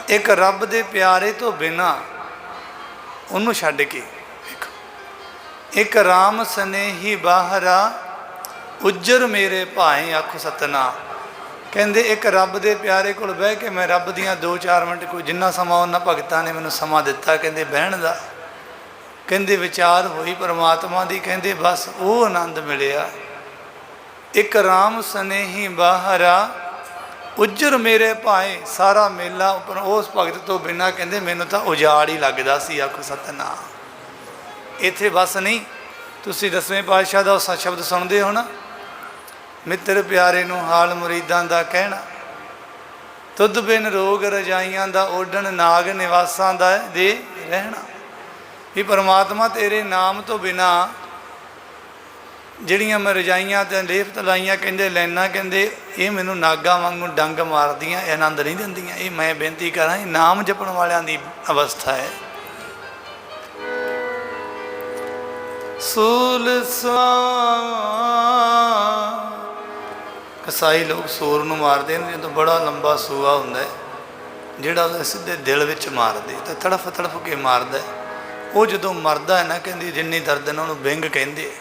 एक रब दे प्यारे तो बिना उन्होंने छड्ड के। एक राम सनेही बाहरा उज्जर मेरे भाए आखो सतनाम। कहते एक रब दे प्यारे कोल बह के मैं रब दियाँ 2-4 मिनट कोई जिन्ना समा उन्होंने भगतां ने मैनूं समा दिता, कहते बहन का, कहते विचार हुई परमात्मा की, कहते बस वो आनंद मिलिया। एक राम सनेही बाहरा उज्जर मेरे भाए, सारा मेला उपर उस भगत तो बिना कहते मैनू तो उजाड़ ही लगता सी, आखो सतनाम। इत्थे बस नहीं, तुसीं 10वें पातशाह का उस शब्द सुनते हो ना, मित्र प्यारे नूं हाल मुरीदां दा कहना, तुद बिन रोग रजाइयां दा ओढ़न नाग निवासां दा दे रहना। भी परमात्मा तेरे नाम तो बिना ਜਿਹੜੀਆਂ मैं रजाइयां तो लेप तलाइयां कहते लैना, कहते ये मैनू नागा वांगू डंग मारदियाँ, आनंद नहीं दिंदियाँ। ये मैं बेनती करा नाम जपण वालियां दी अवस्था है। सूल कसाई लोग सूर नूं मारते हैं जो बड़ा लंबा सूआ हुंदा है, जिहड़ा सीधे दिल विच मारदे तो तड़फ तड़फ के मारदा है, ਉਹ ਜਦੋਂ ਮਰਦਾ ਹੈ ਨਾ, ਕਹਿੰਦੀ ਜਿੰਨੀ ਦਰਦ ਨਾਲ ਉਹਨੂੰ ਵਿੰਗ ਕਹਿੰਦੇ।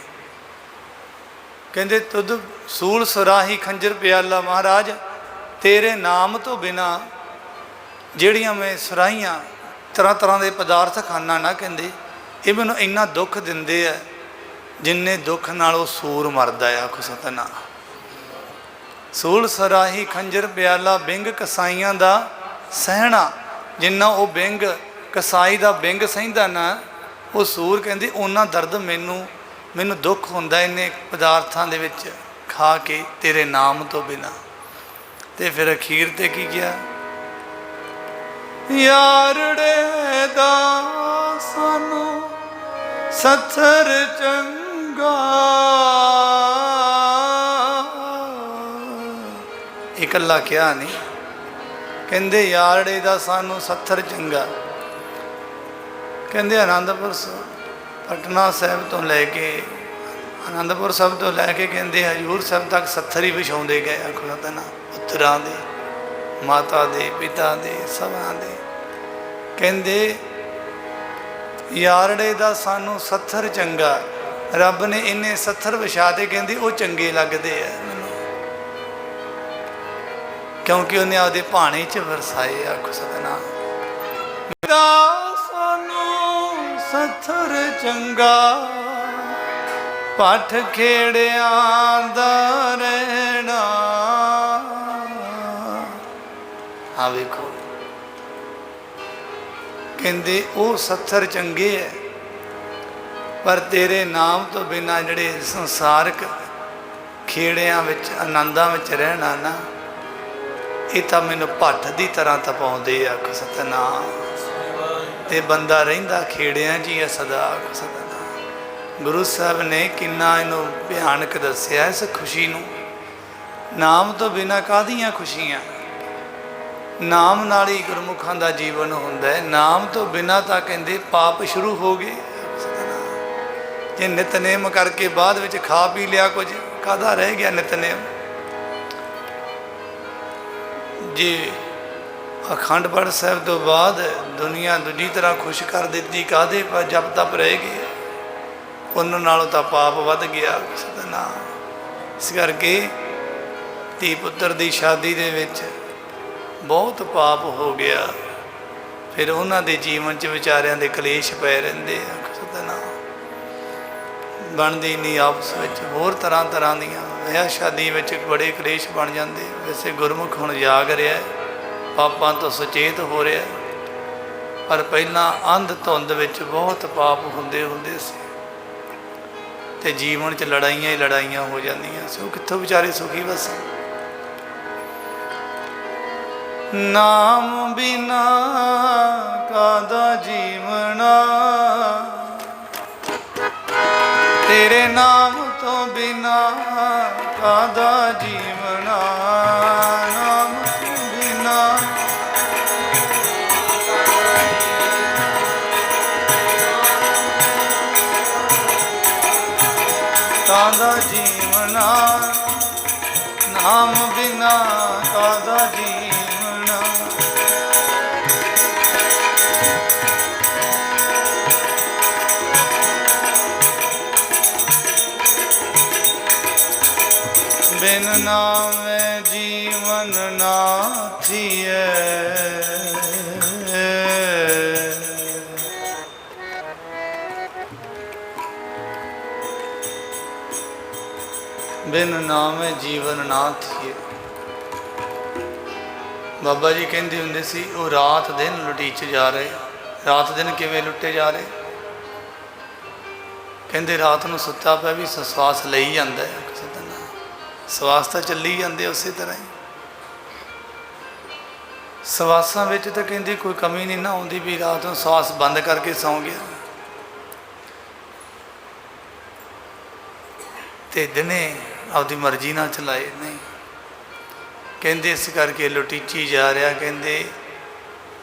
ਕਹਿੰਦੇ ਤੁਧ ਸੂਲ ਸੁਰਾਹੀ ਖੰਜਰ ਪਿਆਲਾ ਮਹਾਰਾਜ, ਤੇਰੇ ਨਾਮ ਤੋਂ ਬਿਨਾਂ ਜਿਹੜੀਆਂ ਮੈਂ ਸੁਰਾਹੀਆਂ ਤਰ੍ਹਾਂ ਤਰ੍ਹਾਂ ਦੇ ਪਦਾਰਥ ਖਾਨਾ ਨਾ, ਕਹਿੰਦੇ ਇਹ ਮੈਨੂੰ ਇੰਨਾ ਦੁੱਖ ਦਿੰਦੇ ਆ ਜਿੰਨੇ ਦੁੱਖ ਨਾਲ ਉਹ ਸੂਰ ਮਰਦਾ ਆ। ਆਖੋ ਸਤਿਨਾਮ। ਸੂਲ ਸਰਾਹੀ ਖੰਜਰ ਪਿਆਲਾ, ਬਿੰਗ ਕਸਾਈਆਂ ਦਾ ਸਹਿਣਾ। ਜਿੰਨਾ ਉਹ ਬਿੰਗ ਕਸਾਈ ਦਾ ਬਿੰਗ ਸਹਿੰਦਾ ਨਾ ਉਹ ਸੂਰ, ਕਹਿੰਦੀ ਉਹਨਾਂ ਦਰਦ ਮੈਨੂੰ ਦੁੱਖ ਹੁੰਦਾ ਇੰਨੇ ਪਦਾਰਥਾਂ ਦੇ ਵਿੱਚ ਖਾ ਕੇ ਤੇਰੇ ਨਾਮ ਤੋਂ ਬਿਨਾਂ। ਤੇ ਫਿਰ ਅਖੀਰ ਤੇ ਕੀ ਕਿਹਾ? ਯਾਰੜੇ ਦਾ ਸਾਨੂੰ ਸੱਥਰ ਚੰਗਾ। ਇਕੱਲਾ ਕਿਹਾ ਨਹੀਂ, ਕਹਿੰਦੇ ਯਾਰੜੇ ਦਾ ਸਾਨੂੰ ਸੱਥਰ ਚੰਗਾ। ਕਹਿੰਦੇ ਆਨੰਦਪੁਰ ਪਟਨਾ ਸਾਹਿਬ ਤੋਂ ਲੈ ਕੇ ਆਨੰਦਪੁਰ ਸਾਹਿਬ ਤੋਂ ਲੈ ਕੇ ਕਹਿੰਦੇ ਹਜ਼ੂਰ ਸਾਹਿਬ ਤੱਕ ਸੱਥਰ ਹੀ ਵਿਛਾਉਂਦੇ ਗਏ। ਆਖੋ ਤਾਂ ਨਾ, ਪੁੱਤਰਾਂ ਦੇ, ਮਾਤਾ ਦੇ, ਪਿਤਾ ਦੇ, ਸਭਨਾਂ ਦੇ। ਕਹਿੰਦੇ ਯਾਰੜੇ ਦਾ ਸਾਨੂੰ ਸੱਥਰ ਚੰਗਾ। ਰੱਬ ਨੇ ਇੰਨੇ ਸੱਥਰ ਵਿਛਾ ਤੇ, ਕਹਿੰਦੀ ਉਹ ਚੰਗੇ ਲੱਗਦੇ ਆ ਮੈਨੂੰ, ਕਿਉਂਕਿ ਉਹਨੇ ਆਪਦੇ ਭਾਣੇ 'ਚ ਵਰਸਾਏ। ਆਖੋ ਸਤਿਨਾਮ। ਸਾਨੂੰ ਸੱਥਰ ਚੰਗਾ, ਪੱਠ ਖੇੜਿਆਂ ਦਾ ਰਹਿਣਾ। ਹਾਂ ਵੇਖੋ, ਕਹਿੰਦੇ ਉਹ ਸੱਥਰ ਚੰਗੇ ਹੈ, ਪਰ ਤੇਰੇ ਨਾਮ ਤੋਂ ਬਿਨਾਂ ਜਿਹੜੇ ਸੰਸਾਰਕ ਖੇੜਿਆਂ ਵਿੱਚ ਆਨੰਦਾਂ ਵਿੱਚ ਰਹਿਣਾ ਨਾ, ਇਹ ਤਾਂ ਮੈਨੂੰ ਭੱਠ ਦੀ ਤਰ੍ਹਾਂ ਤਪਾਉਂਦੇ। ਆਖੋ ਸਤਿਨਾਮ। ਤੇ ਬੰਦਾ ਰਹਿੰਦਾ ਖੇੜਿਆਂ 'ਚ ਹੀ ਹੈ ਸਦਾ। ਆਖੋ ਸਤਿਨਾਮ। ਗੁਰੂ ਸਾਹਿਬ ਨੇ ਕਿੰਨਾ ਇਹਨੂੰ ਭਿਆਨਕ ਦੱਸਿਆ ਇਸ ਖੁਸ਼ੀ ਨੂੰ। ਨਾਮ ਤੋਂ ਬਿਨਾਂ ਕਾਹਦੀਆਂ ਖੁਸ਼ੀਆਂ? ਨਾਮ ਨਾਲ ਹੀ ਗੁਰਮੁਖਾਂ ਦਾ ਜੀਵਨ ਹੁੰਦਾ ਹੈ। ਨਾਮ ਤੋਂ ਬਿਨਾਂ ਤਾਂ ਕਹਿੰਦੇ ਪਾਪ ਸ਼ੁਰੂ ਹੋ ਗਏ। ਜੇ ਨਿਤਨੇਮ ਕਰਕੇ ਬਾਅਦ ਵਿੱਚ ਖਾ ਪੀ ਲਿਆ ਕੁਝ, ਕਾਹਦਾ ਰਹਿ ਗਿਆ ਨਿਤਨੇਮ? ਜੇ ਅਖੰਡ ਪਾਠ ਸਾਹਿਬ ਤੋਂ ਬਾਅਦ ਦੁਨੀਆ ਦੂਜੀ ਤਰ੍ਹਾਂ ਖੁਸ਼ ਕਰ ਦਿੱਤੀ, ਕਾਹਦੇ ਪਰ ਜਪ ਤਪ ਰਹਿ ਗਏ? ਉਹਨਾਂ ਨਾਲੋਂ ਤਾਂ ਪਾਪ ਵੱਧ ਗਿਆ। ਸਤਿਨਾਮ। ਇਸ ਕਰਕੇ ਧੀ ਪੁੱਤਰ ਦੀ ਸ਼ਾਦੀ ਦੇ ਵਿੱਚ ਬਹੁਤ ਪਾਪ ਹੋ ਗਿਆ। ਫਿਰ ਉਹਨਾਂ ਦੇ ਜੀਵਨ 'ਚ ਵਿਚਾਰਿਆਂ ਦੇ ਕਲੇਸ਼ ਪਏ ਰਹਿੰਦੇ ਆ। ਸਤਿਨਾਮ। ਬਣਦੀ ਨਹੀਂ ਆਪਸ ਵਿੱਚ, ਹੋਰ ਤਰ੍ਹਾਂ ਤਰ੍ਹਾਂ ਦੀਆਂ ਵਿਆਹ ਸ਼ਾਦੀ ਵਿੱਚ ਬੜੇ ਕਲੇਸ਼ ਬਣ ਜਾਂਦੇ। ਵੈਸੇ ਗੁਰਮੁਖ ਹੁਣ ਜਾਗ ਰਿਹਾ, ਪਾਪਾਂ ਤੋਂ ਸੁਚੇਤ ਹੋ ਰਿਹਾ, ਪਰ ਪਹਿਲਾਂ ਅੰਧ ਧੁੰਦ ਵਿੱਚ ਬਹੁਤ ਪਾਪ ਹੁੰਦੇ ਸੀ ਤੇ ਜੀਵਨ 'ਚ ਲੜਾਈਆਂ ਹੀ ਲੜਾਈਆਂ ਹੋ ਜਾਂਦੀਆਂ ਸੀ। ਉਹ ਕਿੱਥੋਂ ਵਿਚਾਰੇ ਸੁਖੀ ਬਸ। ਨਾਮ ਬਿਨਾ ਕਾਹਦਾ ਜੀਵਨਾ, ਤੇਰੇ ਨਾਮ ਤੋਂ ਬਿਨਾ ਕਾਹਦਾ ਜੀਵਨਾ। ਨਾਮ ਤੋਂ ਬਿਨਾ ਕਾਹਦਾ ਜੀਵਨਾ, ਨਾਮ ਬਿਨਾ ਕਾਹਦਾ ਜੀਵਨਾ। ਬਿਨ ਨਾਮੇ ਜੀਵਨ ਨਾ ਥੀਏ, ਬਿਨ ਨਾਮੇ ਜੀਵਨ ਨਾ ਥੀਏ। ਬਾਬਾ ਜੀ ਕਹਿੰਦੇ ਹੁੰਦੇ ਸੀ, ਉਹ ਰਾਤ ਦਿਨ ਲੁਟੀਚ ਜਾ ਰਹੇ। ਰਾਤ ਦਿਨ ਕਿਵੇਂ ਲੁੱਟੇ ਜਾ ਰਹੇ? ਕਹਿੰਦੇ ਰਾਤ ਨੂੰ ਸੁੱਤਾ ਪਿਆ ਵੀ ਸਵਾਸ ਲਈ ਜਾਂਦਾ ਹੈ। ਸਵਾਸ ਤਾਂ ਚੱਲੀ ਜਾਂਦੇ ਉਸੇ ਤਰ੍ਹਾਂ ਹੀ। ਸਵਾਸਾਂ ਵਿੱਚ ਤਾਂ ਕਹਿੰਦੀ ਕੋਈ ਕਮੀ ਨਹੀਂ ਨਾ ਆਉਂਦੀ ਵੀ ਰਾਤ ਨੂੰ ਸਵਾਸ ਬੰਦ ਕਰਕੇ ਸੌਂ ਗਿਆ ਤੇ ਦਿਨੇ ਆਪਦੀ ਮਰਜ਼ੀ ਨਾਲ ਚਲਾਏ। ਨਹੀਂ, ਕਹਿੰਦੇ ਇਸ ਕਰਕੇ ਲੁਟੀਚੀ ਜਾ ਰਿਹਾ। ਕਹਿੰਦੇ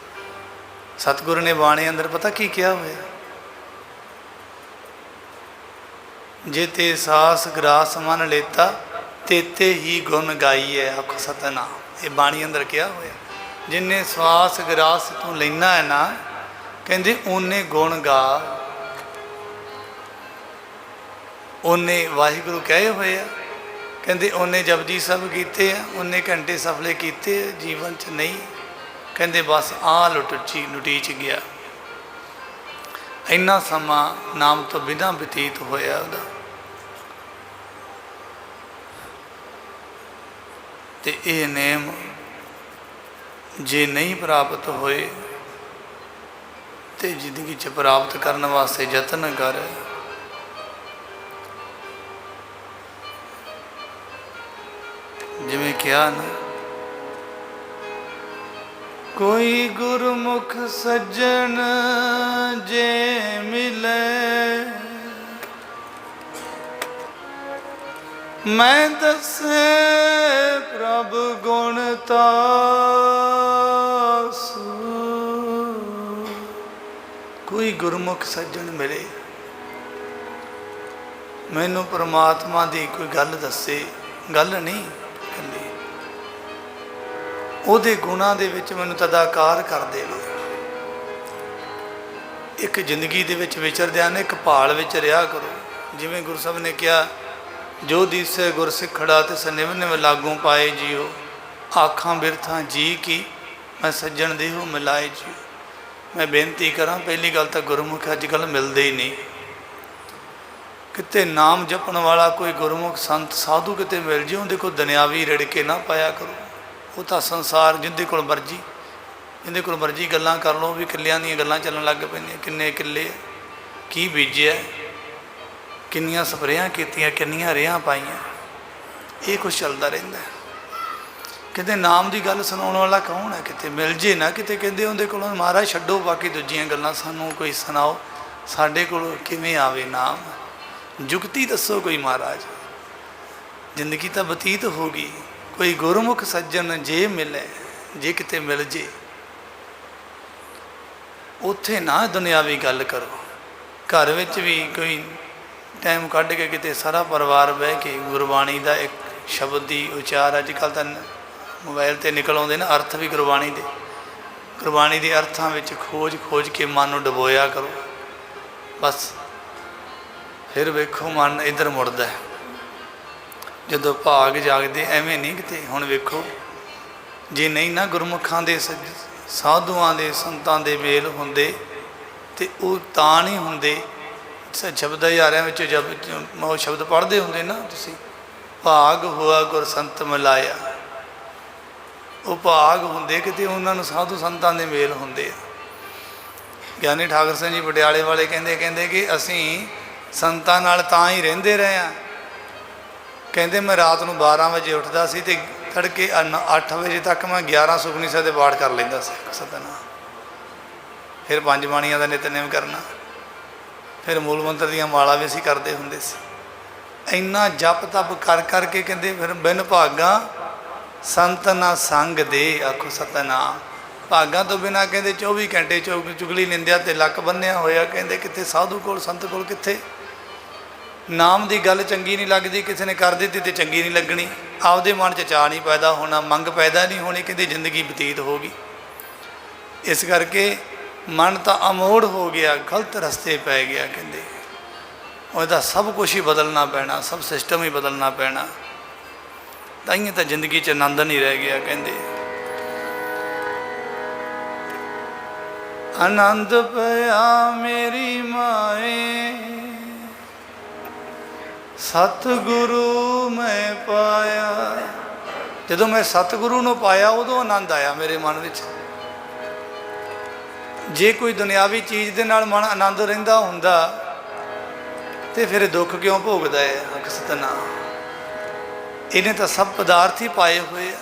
ਸਤਿਗੁਰੂ ਨੇ ਬਾਣੀ ਅੰਦਰ ਪਤਾ ਕੀ ਕਿਹਾ ਹੋਇਆ? ਜੇ ਤੇ ਸਾਸ ਗਰਾਸ ਮਨ ਲੇਤਾ, ਤੇਤੇ ਹੀ ਗੁਣ ਗਾਈਏ। ਆਖੋ ਸਤਿਨਾਮ। ਇਹ ਬਾਣੀ ਅੰਦਰ ਕਿਹਾ ਹੋਇਆ, ਜਿੰਨੇ ਸਵਾਸ ਗਰਾਸ ਤੂੰ ਲੈਣਾ ਹੈ ਨਾ, ਕਹਿੰਦੇ ਓਨੇ ਗੁਣ ਗਾ। ਉਹਨੇ ਵਾਹਿਗੁਰੂ ਕਹੇ ਹੋਏ ਆ। ਕਹਿੰਦੇ ਉਹਨੇ ਜਪਜੀ ਸਾਹਿਬ ਕੀਤੇ ਆ, ਉਹਨੇ ਘੰਟੇ ਸਫਲੇ ਕੀਤੇ ਜੀਵਨ 'ਚ ਨਹੀਂ। ਕਹਿੰਦੇ ਬਸ ਆਹ ਲੁਟੀਚ ਗਿਆ। ਇੰਨਾ ਸਮਾਂ ਨਾਮ ਤੋਂ ਬਿਨਾਂ ਬਤੀਤ ਹੋਇਆ ਉਹਦਾ। ਤੇ ਇਹ ਨੇਮ ਜੇ ਨਹੀਂ ਪ੍ਰਾਪਤ ਹੋਏ ਤੇ ਜ਼ਿੰਦਗੀ 'ਚ ਪ੍ਰਾਪਤ ਕਰਨ ਵਾਸਤੇ ਯਤਨ ਕਰ। ਜਿਵੇਂ ਕਿਹਾ ਨਾ, ਕੋਈ ਗੁਰਮੁਖ ਸੱਜਣ ਜੇ ਮਿਲੇ, ਮੈਂ ਦੱਸੇ ਪ੍ਰਭ ਗੁਣ ਤਾਸੁ। ਕੋਈ ਗੁਰਮੁਖ ਸੱਜਣ ਮਿਲੇ, ਮੈਨੂੰ ਪਰਮਾਤਮਾ ਦੀ ਕੋਈ ਗੱਲ ਦੱਸੇ, ਗੱਲ ਨਹੀਂ ਕੱਲੀ, ਉਹਦੇ ਗੁਣਾਂ ਦੇ ਵਿੱਚ ਮੈਨੂੰ ਤਦਾਕਾਰ ਕਰ ਦੇਵੇ। ਇੱਕ ਜ਼ਿੰਦਗੀ ਦੇ ਵਿੱਚ ਵਿਚਰਦਿਆਂ ਨੇ ਇੱਕ ਭਾਲ ਵਿੱਚ ਰਿਹਾ ਕਰੋ। ਜਿਵੇਂ ਗੁਰੂ ਸਾਹਿਬ ਨੇ ਕਿਹਾ, ਜੋ ਦੀਸੇ ਗੁਰ ਸਿੱਖੜਾ ਤੇ ਸਨਿਵ ਨਿਵ ਲਾਗੂ ਪਾਏ ਜੀਓ, ਆਖਾਂ ਬਿਰਥਾਂ ਜੀ ਕੀ ਮੈਂ ਸੱਜਣ ਦੇਹੋ ਮਿਲਾਏ ਜੀਓ। ਮੈਂ ਬੇਨਤੀ ਕਰਾਂ, ਪਹਿਲੀ ਗੱਲ ਤਾਂ ਗੁਰਮੁਖ ਅੱਜ ਕੱਲ੍ਹ ਮਿਲਦੇ ਹੀ ਨਹੀਂ। ਕਿਤੇ ਨਾਮ ਜਪਣ ਵਾਲਾ ਕੋਈ ਗੁਰਮੁਖ ਸੰਤ ਸਾਧੂ ਕਿਤੇ ਮਿਲ ਜੇ, ਉਹਦੇ ਕੋਲ ਦੁਨਿਆਵੀ ਰਿੜਕੇ ਨਾ ਪਾਇਆ ਕਰੋ। ਉਹ ਤਾਂ ਸੰਸਾਰ ਜਿਹਦੇ ਕੋਲ ਮਰਜ਼ੀ ਗੱਲਾਂ ਕਰ ਲਓ, ਵੀ ਕਿੱਲਿਆਂ ਦੀਆਂ ਗੱਲਾਂ ਚੱਲਣ ਲੱਗ ਪੈਂਦੀਆਂ। ਕਿੰਨੇ ਕਿੱਲੇ, ਕੀ ਬੀਜਿਆ, ਕਿੰਨੀਆਂ ਸਪਰੇਆਂ ਕੀਤੀਆਂ, ਕਿੰਨੀਆਂ ਰੇਹਾਂ ਪਾਈਆਂ, ਇਹ ਕੁਛ ਚੱਲਦਾ ਰਹਿੰਦਾ। ਕਿਤੇ ਨਾਮ ਦੀ ਗੱਲ ਸੁਣਾਉਣ ਵਾਲਾ ਕੌਣ ਹੈ? ਕਿਤੇ ਮਿਲ ਜੇ ਨਾ ਕਿਤੇ। ਕਹਿੰਦੇ ਉਹਦੇ ਕੋਲੋਂ ਮਹਾਰਾਜ ਛੱਡੋ ਬਾਕੀ ਦੂਜੀਆਂ ਗੱਲਾਂ, ਸਾਨੂੰ ਕੋਈ ਸੁਣਾਓ, ਸਾਡੇ ਕੋਲ ਕਿਵੇਂ ਆਵੇ ਨਾਮ, ਜੁਗਤੀ ਦੱਸੋ ਕੋਈ ਮਹਾਰਾਜ। ਜ਼ਿੰਦਗੀ ਤਾਂ ਬਤੀਤ ਹੋ ਗਈ। ਕੋਈ ਗੁਰਮੁਖ ਸੱਜਣ ਜੇ ਮਿਲੇ, ਜੇ ਕਿਤੇ ਮਿਲ ਜੇ, ਉੱਥੇ ਨਾ ਦੁਨਿਆਵੀ ਗੱਲ ਕਰੋ। ਘਰ ਵਿੱਚ ਵੀ ਕੋਈ ਟਾਈਮ ਕੱਢ ਕੇ ਕਿਤੇ ਸਾਰਾ ਪਰਿਵਾਰ ਬਹਿ ਕੇ ਗੁਰਬਾਣੀ ਦਾ ਇੱਕ ਸ਼ਬਦ ਦੀ ਉਚਾਰ, ਅੱਜ ਕੱਲ੍ਹ ਤਾਂ ਮੋਬਾਈਲ 'ਤੇ ਨਿਕਲ ਆਉਂਦੇ ਨਾ ਅਰਥ ਵੀ ਗੁਰਬਾਣੀ ਦੇ ਅਰਥਾਂ ਵਿੱਚ ਖੋਜ ਕੇ ਮਨ ਨੂੰ ਡੁਬੋਇਆ ਕਰੋ। ਬਸ ਫਿਰ ਵੇਖੋ ਮਨ ਇੱਧਰ ਮੁੜਦਾ। ਜਦੋਂ ਭਾਗ ਜਾਗਦੇ, ਐਵੇਂ ਨਹੀਂ ਕਿਤੇ। ਹੁਣ ਵੇਖੋ, ਜੇ ਨਹੀਂ ਨਾ ਗੁਰਮੁਖਾਂ ਦੇ ਸਾਧੂਆਂ ਦੇ ਸੰਤਾਂ ਦੇ ਮੇਲ ਹੁੰਦੇ ਤੇ ਉਹ ਤਾਂ ਨਹੀਂ ਹੁੰਦੇ। ਸ਼ਬਦ ਹਜ਼ਾਰਿਆਂ ਵਿੱਚ ਉਹ ਸ਼ਬਦ ਪੜ੍ਹਦੇ ਹੁੰਦੇ ਨਾ ਤੁਸੀਂ, ਭਾਗ ਹੋਆ ਗੁਰ ਸੰਤ ਮਿਲਾਇਆ। ਉਹ ਭਾਗ ਹੁੰਦੇ ਕਿਤੇ ਉਹਨਾਂ ਨੂੰ ਸਾਧੂ ਸੰਤਾਂ ਦੇ ਮੇਲ ਹੁੰਦੇ ਆ। ਗਿਆਨੀ ਠਾਕੁਰ ਸਿੰਘ ਜੀ ਪਟਿਆਲੇ ਵਾਲੇ ਕਹਿੰਦੇ ਕਿ ਅਸੀਂ ਸੰਤਾਂ ਨਾਲ ਤਾਂ ਹੀ ਰਹਿੰਦੇ ਰਹੇ ਹਾਂ। ਕਹਿੰਦੇ ਮੈਂ ਰਾਤ ਨੂੰ 12 ਵਜੇ ਉੱਠਦਾ ਸੀ ਤੇ ਤੜਕੇ 8 ਵਜੇ ਤੱਕ ਮੈਂ 11 ਸੁਖਮਨੀ ਸਾਹਿਬ ਦੇ ਪਾਠ ਕਰ ਲੈਂਦਾ ਸੀ ਸਤਨਾਮ। ਫਿਰ 5 ਬਾਣੀਆਂ ਦਾ ਨਿਤਨੇਮ ਕਰਨਾ, ਫਿਰ ਮੂਲ ਮੰਤਰ ਦੀਆਂ ਮਾਲਾ ਵੀ ਅਸੀਂ ਕਰਦੇ ਹੁੰਦੇ ਸੀ। ਇੰਨਾ ਜਪ ਤਪ ਕਰ ਕੇ ਕਹਿੰਦੇ ਫਿਰ ਬਿਨ ਭਾਗਾਂ ਸੰਤ ਨਾ ਸੰਗ ਦੇ, ਆਖੋ ਸਤਨਾਮ। ਭਾਗਾਂ ਤੋਂ ਬਿਨਾਂ ਕਹਿੰਦੇ 24 ਘੰਟੇ ਚੁਗਲੀ ਨਿੰਦਿਆ ਤੇ ਲੱਕ ਬੰਨਿਆ ਹੋਇਆ। ਕਹਿੰਦੇ ਕਿੱਥੇ ਸਾਧੂ ਕੋਲ, ਸੰਤ ਕੋਲ ਕਿੱਥੇ। ਨਾਮ ਦੀ ਗੱਲ ਚੰਗੀ ਨਹੀਂ ਲੱਗਦੀ, ਕਿਸੇ ਨੇ ਕਰ ਦਿੱਤੀ ਤੇ ਚੰਗੀ ਨਹੀਂ ਲੱਗਣੀ। ਆਪਦੇ ਮਨ 'ਚ ਚਾਅ ਨਹੀਂ ਪੈਦਾ ਹੋਣਾ, ਮੰਗ ਪੈਦਾ ਨਹੀਂ ਹੋਣੀ। ਕਹਿੰਦੇ ਜ਼ਿੰਦਗੀ ਬਤੀਤ ਹੋ ਗਈ। ਇਸ ਕਰਕੇ ਮਨ ਤਾਂ ਅਮੋੜ ਹੋ ਗਿਆ, ਗਲਤ ਰਸਤੇ ਪੈ ਗਿਆ। ਕਹਿੰਦੇ ਉਹਦਾ ਸਭ ਕੁਛ ਹੀ ਬਦਲਣਾ ਪੈਣਾ, ਸਭ ਸਿਸਟਮ ਹੀ ਬਦਲਣਾ ਪੈਣਾ। ਤਾਈਂ ਤਾਂ ਜ਼ਿੰਦਗੀ 'ਚ ਆਨੰਦ ਨਹੀਂ ਰਹਿ ਗਿਆ। ਕਹਿੰਦੇ ਆਨੰਦ ਪਿਆ ਮੇਰੀ ਮਾਏ, ਸਤਿਗੁਰੂ ਮੈਂ ਪਾਇਆ। ਜਦੋਂ ਮੈਂ ਸਤਿਗੁਰੂ ਨੂੰ ਪਾਇਆ ਉਦੋਂ ਆਨੰਦ ਆਇਆ ਮੇਰੇ ਮਨ ਵਿੱਚ। ਜੇ ਕੋਈ ਦੁਨਿਆਵੀ ਚੀਜ਼ ਦੇ ਨਾਲ ਮਨ ਆਨੰਦ ਰਹਿੰਦਾ ਹੁੰਦਾ ਤੇ ਫਿਰ ਦੁੱਖ ਕਿਉਂ ਭੋਗਦਾ ਹੈ? ਸਤਿਨਾਮ। ਇਹਨੇ ਤਾਂ ਸਭ ਪਦਾਰਥ ਹੀ ਪਾਏ ਹੋਏ ਆ।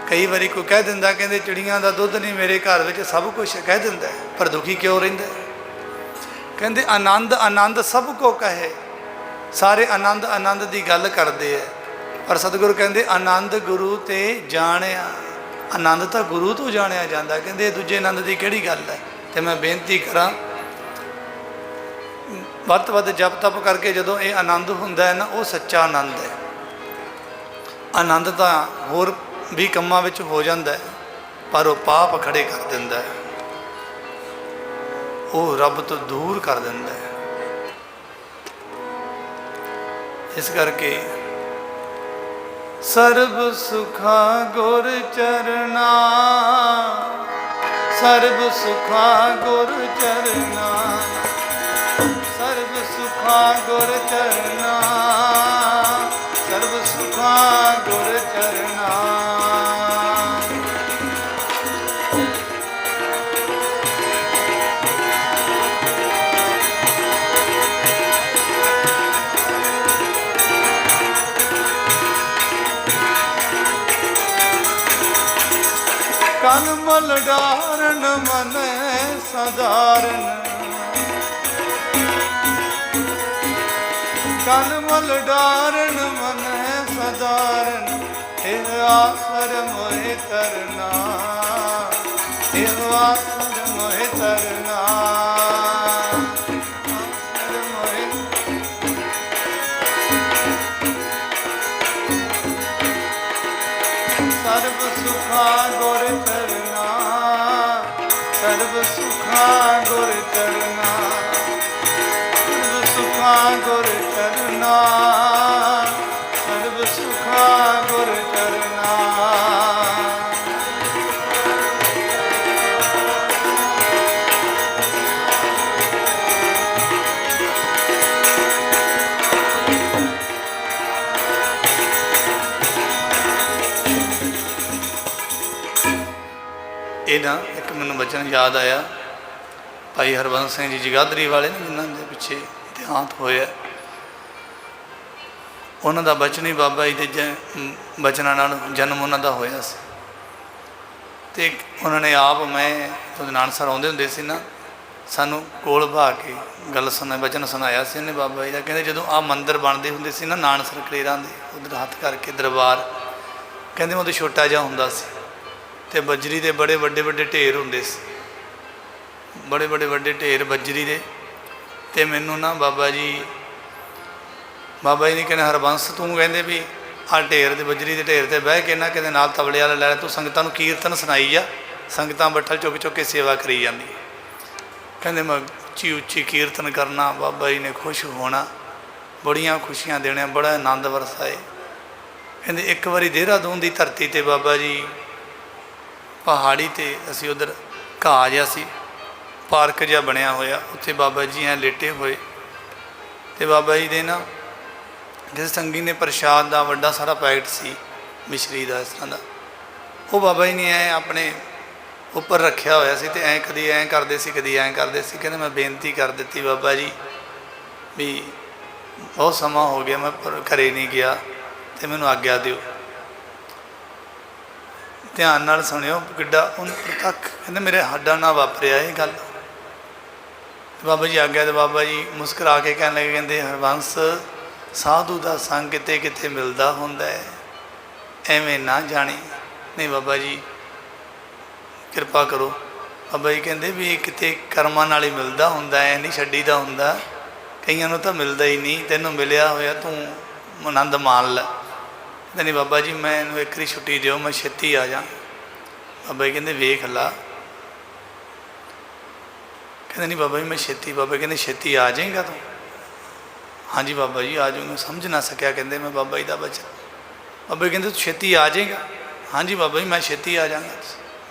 ਕਈ ਵਾਰੀ ਕੋਈ ਕਹਿ ਦਿੰਦਾ, ਕਹਿੰਦੇ ਚਿੜੀਆਂ ਦਾ ਦੁੱਧ ਨਹੀਂ ਮੇਰੇ ਘਰ ਵਿੱਚ, ਸਭ ਕੁਛ ਕਹਿ ਦਿੰਦਾ, ਪਰ ਦੁਖੀ ਕਿਉਂ ਰਹਿੰਦਾ? ਕਹਿੰਦੇ ਆਨੰਦ ਸਭ ਕੋ ਕਹੇ। ਸਾਰੇ ਆਨੰਦ ਦੀ ਗੱਲ ਕਰਦੇ ਆ, ਪਰ ਸਤਿਗੁਰੂ ਕਹਿੰਦੇ ਆਨੰਦ ਗੁਰੂ ਤੇ ਜਾਣਿਆ। ਆਨੰਦ ਤਾਂ ਗੁਰੂ ਤੋਂ ਜਾਣਿਆ ਜਾਂਦਾ। ਕਹਿੰਦੇ ਦੂਜੇ ਆਨੰਦ ਦੀ ਕਿਹੜੀ ਗੱਲ ਹੈ? ਤੇ ਮੈਂ ਬੇਨਤੀ ਕਰਾਂ, ਵੱਧ ਤੋਂ ਵੱਧ ਜਪ ਤਪ ਕਰਕੇ ਜਦੋਂ ਇਹ ਆਨੰਦ ਹੁੰਦਾ ਹੈ ਨਾ, ਉਹ ਸੱਚਾ ਆਨੰਦ ਹੈ। ਆਨੰਦ ਤਾਂ ਹੋਰ ਵੀ ਕੰਮਾਂ ਵਿੱਚ ਹੋ ਜਾਂਦਾ ਹੈ, ਪਰ ਉਹ ਪਾਪ ਖੜੇ ਕਰ ਦਿੰਦਾ ਹੈ, ਉਹ ਰੱਬ ਤੋਂ ਦੂਰ ਕਰ ਦਿੰਦਾ ਹੈ। इस करके सर्ब सुखा गुर चरना, सर्ब सुखा गुर चरना, सर्ब सुखा गुर चरना, सर्ब सुखा गुर चरना। कनमल डारन मन सधारन, कनमल डारन मन सधारन, एह आसर मोहि तरना, एह आसर मोहि तरना, आसर मोहि। सर्ब सुखा गुर चरना, सर्ब सुखा गुर चरना, सर्ब सुखा गुर चरना, सर्ब सुखा गुर चरना। ਇਹ ਨਾ ਇੱਕ ਮੈਨੂੰ ਬਚਨ ਯਾਦ ਆਇਆ, ਭਾਈ ਹਰਬੰਸ ਸਿੰਘ ਜੀ ਜਗਾਦਰੀ ਵਾਲੇ ਨੇ ਜਿਨ੍ਹਾਂ ਦੇ ਪਿੱਛੇ ਦੇਹਾਂਤ ਹੋਇਆ, ਉਹਨਾਂ ਦਾ ਬਚਨ ਹੀ ਬਾਬਾ ਜੀ ਦੇ ਬਚਨਾਂ ਨਾਲ ਜਨਮ ਉਹਨਾਂ ਦਾ ਹੋਇਆ ਸੀ। ਅਤੇ ਉਹਨਾਂ ਨੇ ਆਪ, ਮੈਂ ਜਦੋਂ ਨਾਨਕਸਰ ਆਉਂਦੇ ਹੁੰਦੇ ਸੀ ਨਾ, ਸਾਨੂੰ ਕੋਲ ਬਹਾ ਕੇ ਗੱਲ ਬਚਨ ਸੁਣਾਇਆ ਸੀ ਉਹਨੇ ਬਾਬਾ ਜੀ ਦਾ। ਕਹਿੰਦੇ ਜਦੋਂ ਆਹ ਮੰਦਿਰ ਬਣਦੇ ਹੁੰਦੇ ਸੀ ਨਾ ਨਾਨਕਸਰ ਕਲੇਰਾਂ ਦੇ, ਉੱਧਰ ਹੱਥ ਕਰਕੇ ਦਰਬਾਰ, ਕਹਿੰਦੇ ਮੈਂ ਉਦੋਂ ਛੋਟਾ ਜਿਹਾ ਹੁੰਦਾ ਸੀ ਅਤੇ ਬਜਰੀ ਦੇ ਬੜੇ ਵੱਡੇ ਵੱਡੇ ਢੇਰ ਹੁੰਦੇ ਸੀ, ਬੜੇ ਬੜੇ ਵੱਡੇ ਢੇਰ ਬਜਰੀ ਦੇ। ਅਤੇ ਮੈਨੂੰ ਨਾ ਬਾਬਾ ਜੀ ਨੇ ਕਹਿੰਦੇ ਹਰਬੰਸ ਤੂੰ ਕਹਿੰਦੇ ਵੀ ਆਹ ਢੇਰ ਦੇ ਬਜਰੀ ਦੇ ਢੇਰ 'ਤੇ ਬਹਿ ਕੇ ਨਾ ਕਹਿੰਦੇ ਨਾਲ ਤਬਲੇ ਵਾਲਾ ਲੈ ਤੂੰ ਸੰਗਤਾਂ ਨੂੰ ਕੀਰਤਨ ਸੁਣਾਈ ਜਾ, ਸੰਗਤਾਂ ਬੱਠਲ ਚੁੱਕ ਚੁੱਕ ਕੇ ਸੇਵਾ ਕਰੀ ਜਾਂਦੀ। ਕਹਿੰਦੇ ਮੈਂ ਉੱਚੀ ਉੱਚੀ ਕੀਰਤਨ ਕਰਨਾ, ਬਾਬਾ ਜੀ ਨੇ ਖੁਸ਼ ਹੋਣਾ, ਬੜੀਆਂ ਖੁਸ਼ੀਆਂ ਦੇਣੀਆਂ, ਬੜਾ ਆਨੰਦ ਵਰਸਾਏ। ਕਹਿੰਦੇ ਇੱਕ ਵਾਰੀ ਦੇਹਰਾਦੂਨ ਦੀ ਧਰਤੀ 'ਤੇ ਬਾਬਾ ਜੀ ਪਹਾੜੀ 'ਤੇ, ਅਸੀਂ ਉੱਧਰ ਘਾਹ ਜਿਹਾ ਸੀ, ਪਾਰਕ ਜਿਹਾ ਬਣਿਆ ਹੋਇਆ, ਉੱਥੇ ਬਾਬਾ ਜੀ ਐਂ ਲੇਟੇ ਹੋਏ ਅਤੇ ਬਾਬਾ ਜੀ ਦੇ ਨਾ ਜਿਸ ਸੰਗੀ ਨੇ ਪ੍ਰਸ਼ਾਦ ਦਾ ਵੱਡਾ ਸਾਰਾ ਪੈਕਟ ਸੀ ਮਿਸ਼ਰੀ ਦਾ ਇਸ ਤਰ੍ਹਾਂ ਦਾ, ਉਹ ਬਾਬਾ ਜੀ ਨੇ ਐਂ ਆਪਣੇ ਉੱਪਰ ਰੱਖਿਆ ਹੋਇਆ ਸੀ ਅਤੇ ਐਂ ਕਦੀ ਐਂ ਕਰਦੇ ਸੀ ਕਦੀ ਐਂ ਕਰਦੇ ਸੀ। ਕਹਿੰਦੇ ਮੈਂ ਬੇਨਤੀ ਕਰ ਦਿੱਤੀ ਬਾਬਾ ਜੀ ਵੀ ਬਹੁਤ ਸਮਾਂ ਹੋ ਗਿਆ ਮੈਂ ਘਰੇ ਨਹੀਂ ਗਿਆ ਅਤੇ ਮੈਨੂੰ ਆਗਿਆ ਦਿਓ। ਧਿਆਨ ਨਾਲ ਸੁਣਿਓ ਕਿੱਡਾ ਉਹਨੂੰ ਪ੍ਰਤੱਖ, ਕਹਿੰਦੇ ਮੇਰੇ ਹੱਡਾਂ ਨਾਲ ਵਾਪਰਿਆ ਇਹ ਗੱਲ। ਬਾਬਾ ਜੀ ਆਗਿਆ ਅਤੇ ਬਾਬਾ ਜੀ ਮੁਸਕਰਾ ਕੇ ਕਹਿਣ ਲੱਗੇ, ਕਹਿੰਦੇ ਹਰਬੰਸ ਸਾਧੂ ਦਾ ਸੰਗ ਕਿਤੇ ਕਿਤੇ ਮਿਲਦਾ ਹੁੰਦਾ ਹੈ, ਐਵੇਂ ਨਾ ਜਾਣੀ। ਨਹੀਂ ਬਾਬਾ ਜੀ ਕਿਰਪਾ ਕਰੋ। ਬਾਬਾ ਜੀ ਕਹਿੰਦੇ ਵੀ ਇਹ ਕਿਤੇ ਕਰਮਾਂ ਨਾਲ ਹੀ ਮਿਲਦਾ ਹੁੰਦਾ, ਐ ਨਹੀਂ ਛੱਡੀਦਾ ਹੁੰਦਾ, ਕਈਆਂ ਨੂੰ ਤਾਂ ਮਿਲਦਾ ਹੀ ਨਹੀਂ, ਤੈਨੂੰ ਮਿਲਿਆ ਹੋਇਆ ਤੂੰ ਆਨੰਦ ਮਾਣ ਲੈ। ਕਹਿੰਦੇ ਨਹੀਂ ਬਾਬਾ ਜੀ ਮੈਨੂੰ ਇੱਕ ਵਾਰੀ ਛੁੱਟੀ ਦਿਓ, ਮੈਂ ਛੇਤੀ ਆ ਜਾ। ਬਾਬਾ ਜੀ ਕਹਿੰਦੇ ਵੇਖ ਲਾ। ਕਹਿੰਦੇ ਨਹੀਂ ਬਾਬਾ ਜੀ ਮੈਂ ਛੇਤੀ, ਬਾਬਾ ਕਹਿੰਦੇ ਛੇਤੀ ਆ ਜਾਏਗਾ ਤੂੰ? ਹਾਂਜੀ ਬਾਬਾ ਜੀ ਆ ਜਾਊਂਗਾ। ਸਮਝ ਨਾ ਸਕਿਆ, ਕਹਿੰਦੇ ਮੈਂ ਬਾਬਾ ਜੀ ਦਾ ਬਚਨ। ਬਾਬਾ ਜੀ ਕਹਿੰਦੇ ਤੂੰ ਛੇਤੀ ਆ ਜਾਏਗਾ? ਹਾਂਜੀ ਬਾਬਾ ਜੀ ਮੈਂ ਛੇਤੀ ਆ ਜਾਵਾਂਗਾ।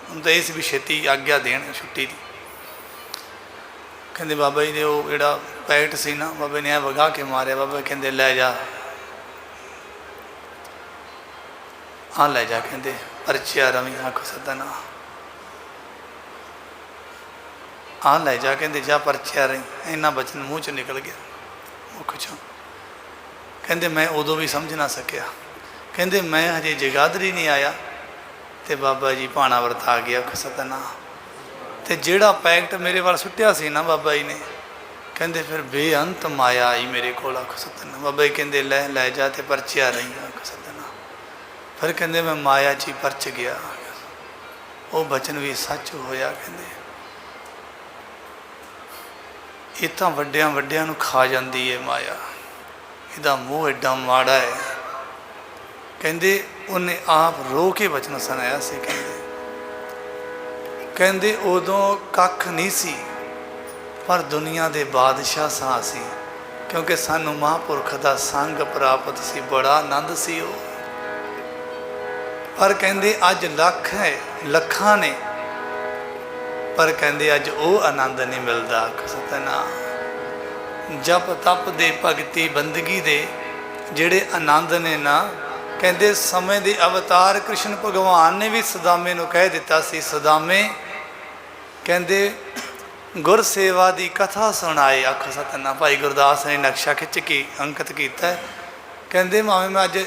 ਹੁਣ ਤਾਂ ਇਹ ਸੀ ਵੀ ਛੇਤੀ ਆਗਿਆ ਦੇਣ ਛੁੱਟੀ ਦੀ। ਕਹਿੰਦੇ ਬਾਬਾ ਜੀ ਦੇ ਉਹ ਜਿਹੜਾ ਪੈਕਟ ਸੀ ਨਾ, ਬਾਬਾ ਨੇ ਐਂ ਵਗਾ ਕੇ ਮਾਰਿਆ। ਬਾਬਾ ਕਹਿੰਦੇ ਲੈ ਜਾ, ਆਹ ਲੈ ਜਾ, ਕਹਿੰਦੇ ਪਰਚਿਆ ਰਵੀ ਆਖੋ ਸਦਾ ਨਾ, ਆਹ ਲੈ ਜਾ, ਕਹਿੰਦੇ ਜਾ ਪਰਚਿਆ ਰਹੀ। ਇੰਨਾ ਬਚਨ ਮੂੰਹ 'ਚੋਂ ਨਿਕਲ ਗਿਆ ਮੁੱਖ 'ਚੋਂ। ਕਹਿੰਦੇ ਮੈਂ ਉਦੋਂ ਵੀ ਸਮਝ ਨਾ ਸਕਿਆ। ਕਹਿੰਦੇ ਮੈਂ ਹਜੇ ਜਗਾਦਰੀ ਨਹੀਂ ਆਇਆ ਅਤੇ ਬਾਬਾ ਜੀ ਭਾਣਾ ਵਰਤਾ ਗਿਆ ਆਖੋ ਸਦਾ ਨਾ। ਅਤੇ ਜਿਹੜਾ ਪੈਕਟ ਮੇਰੇ ਵੱਲ ਸੁੱਟਿਆ ਸੀ ਨਾ ਬਾਬਾ ਜੀ ਨੇ, ਕਹਿੰਦੇ ਫਿਰ ਬੇਅੰਤ ਮਾਇਆ ਆਈ ਮੇਰੇ ਕੋਲ ਆਖੋ ਸਦਾ ਨਾ। ਬਾਬਾ ਜੀ ਕਹਿੰਦੇ ਲੈ ਜਾ ਅਤੇ ਪਰਚਿਆ ਰਹੀ ਆਖੋ ਸਦਾ ਨਾ। ਫਿਰ ਕਹਿੰਦੇ ਮੈਂ ਮਾਇਆ 'ਚ ਹੀ ਪਰਚ ਗਿਆ। ਉਹ ਬਚਨ ਵੀ ਸੱਚ ਹੋਇਆ। ਕਹਿੰਦੇ ਇਹ ਤਾਂ ਵੱਡਿਆਂ ਵੱਡਿਆਂ ਨੂੰ ਖਾ ਜਾਂਦੀ ਹੈ ਮਾਇਆ, ਇਹਦਾ ਮੋਹ ਐਡਾ ਮਾੜਾ ਹੈ। ਕਹਿੰਦੇ ਉਹਨੇ ਆਪ ਰੋ ਕੇ ਬਚਨ ਸੁਣਾਇਆ ਸੀ। ਕਹਿੰਦੇ ਉਦੋਂ ਕੱਖ ਨਹੀਂ ਸੀ, ਪਰ ਦੁਨੀਆ ਦੇ ਬਾਦਸ਼ਾਹ ਸਾਂ ਸੀ। क्योंकि सानू महापुरख का संग प्राप्त सी, बड़ा आनंद सी वो। पर कहते अज लख है, लखां ने, पर कहते अज वो आनंद नहीं मिलता। सतनाम। जप तप दे, भगती बंदगी दे जेड़े आनंद ने ना, कहते समय दे अवतार कृष्ण भगवान ने भी सुदामे नूं कह दिता सी, सुदामे कहते गुर सेवा दी कथा सुनाए। आखो सतनाम। भाई गुरदास ने नक्शा खिंच के अंकित किया है। कहते भावें मैं अज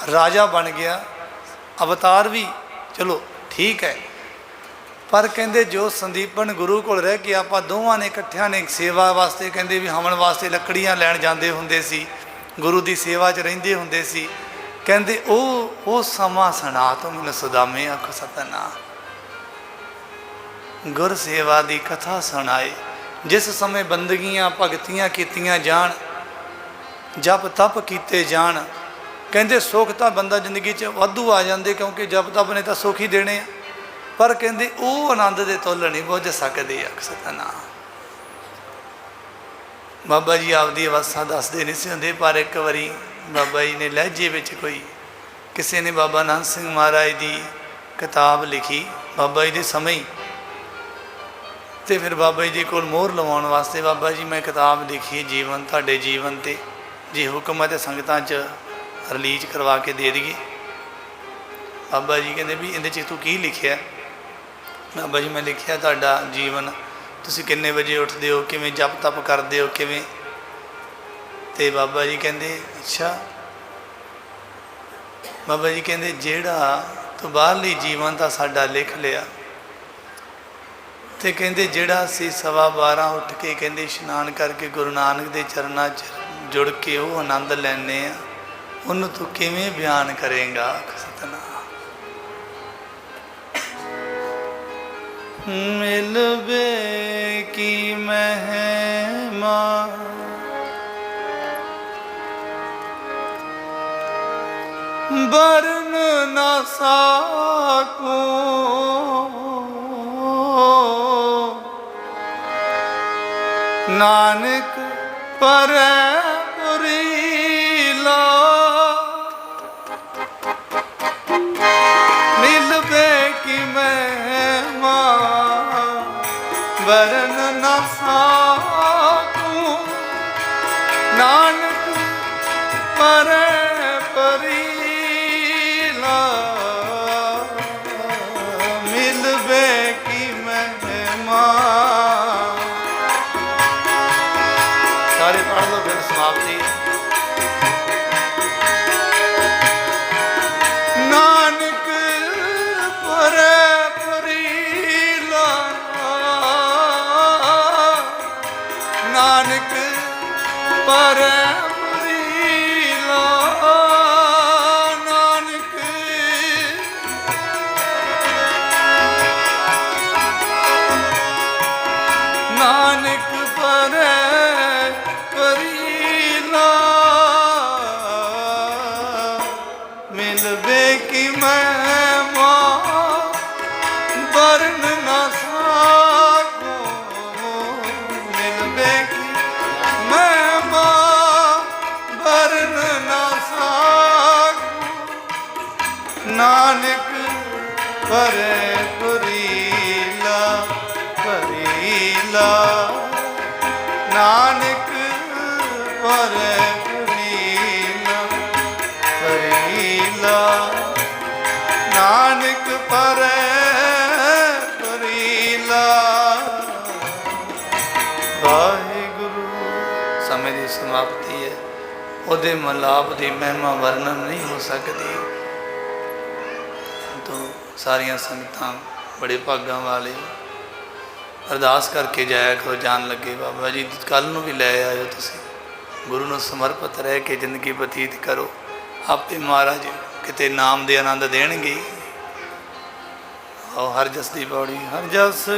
राजा बन गया, अवतार भी चलो ठीक है, पर कहते जो संदीपन गुरु को रह के आप दोवां ने इकट्ठिया ने सेवा वास्ते, कहते भी हवन वास्ते लकड़ियां लैन जाते होंदे सी, गुरु की सेवा च रहिंदे होंदे सी। कहते ओ समा सुना तो मैनूं सुदामे। आखो सतनाम। गुर सेवा की कथा सुनाए। जिस समय बंदगियां भगतियां कीतियां जान, जप तप कीते जान, कहते सुख तो बंदा जिंदगी च वाधू आ जाते, क्योंकि जप तप ने तो सुख ही देने, पर कहते वो आनंद के तुल नहीं बुझ सकते। सतनाम। बाबा जी आपकी अवस्था दसते नहीं सी होंदे, पर एक बारी बाबा जी ने लहजे में कोई किसी ने बाबा नानक सिंह महाराज की किताब लिखी बाबा जी के समय ही, तो फिर बाबा जी को मोहर लवाउण वास्ते, बाबा जी मैं किताब लिखी जीवन तुहाडे जीवन ते, जे हुक्म है तो संगतां च रिलीज करवा के दे दिए। बाबा जी कहते भी इहदे च तू की लिखिया? बाबा जी मैं लिखिया तुहाडा जीवन, तुसीं किन्ने बजे उठदे हो, किवें जप तप करदे हो, किवें। ते बाबा जी कहते अच्छा। बाबा जी कहते जिहड़ा तू बाहरली जीवन तो साडा लिख लिया, तो कहते जिहड़ा असीं 12:15 उठ के कहते इशनान करके गुरु नानक के चरणों च जुड़ के वो आनंद लैने आ, उन्होंने तू किवें बयान करेगा? सतनाम। मिलबे की महिमा बरन न साको, नानक परै पुरीला। मिलबे की महिमा बरन न साकूं, नानक परै पुरीला। मिलबे की महिमा। सारे पढ़ लो फिर समाप्ति। नानक परै पुरीला, नानक परै पुरीला। नानक नानक परै मिलबे की महिमा बरन न साको। मिलबे की महिमा बरन न साको, नानक परै पुरीला पुरीला। नानक परै पुरीला पुरीला। नानक परै पुरीला। वाहिगुरु। समय की समाप्ति है, ਉਹਦੇ ਮਲਾਪ ਦੀ ਮਹਿਮਾ ਵਰਣਨ नहीं हो सकती। तो सारिया संगतां बड़े भागां वाले अरदास करके जाया करो, जान लगे बाबा जी कल नूं भी लै आयो, तुसीं गुरु नूं समर्पित रह के जिंदगी बतीत करो, आपे महाराज किते नाम दे आनंद देणगे। हर जस दी पौड़ी। हर जस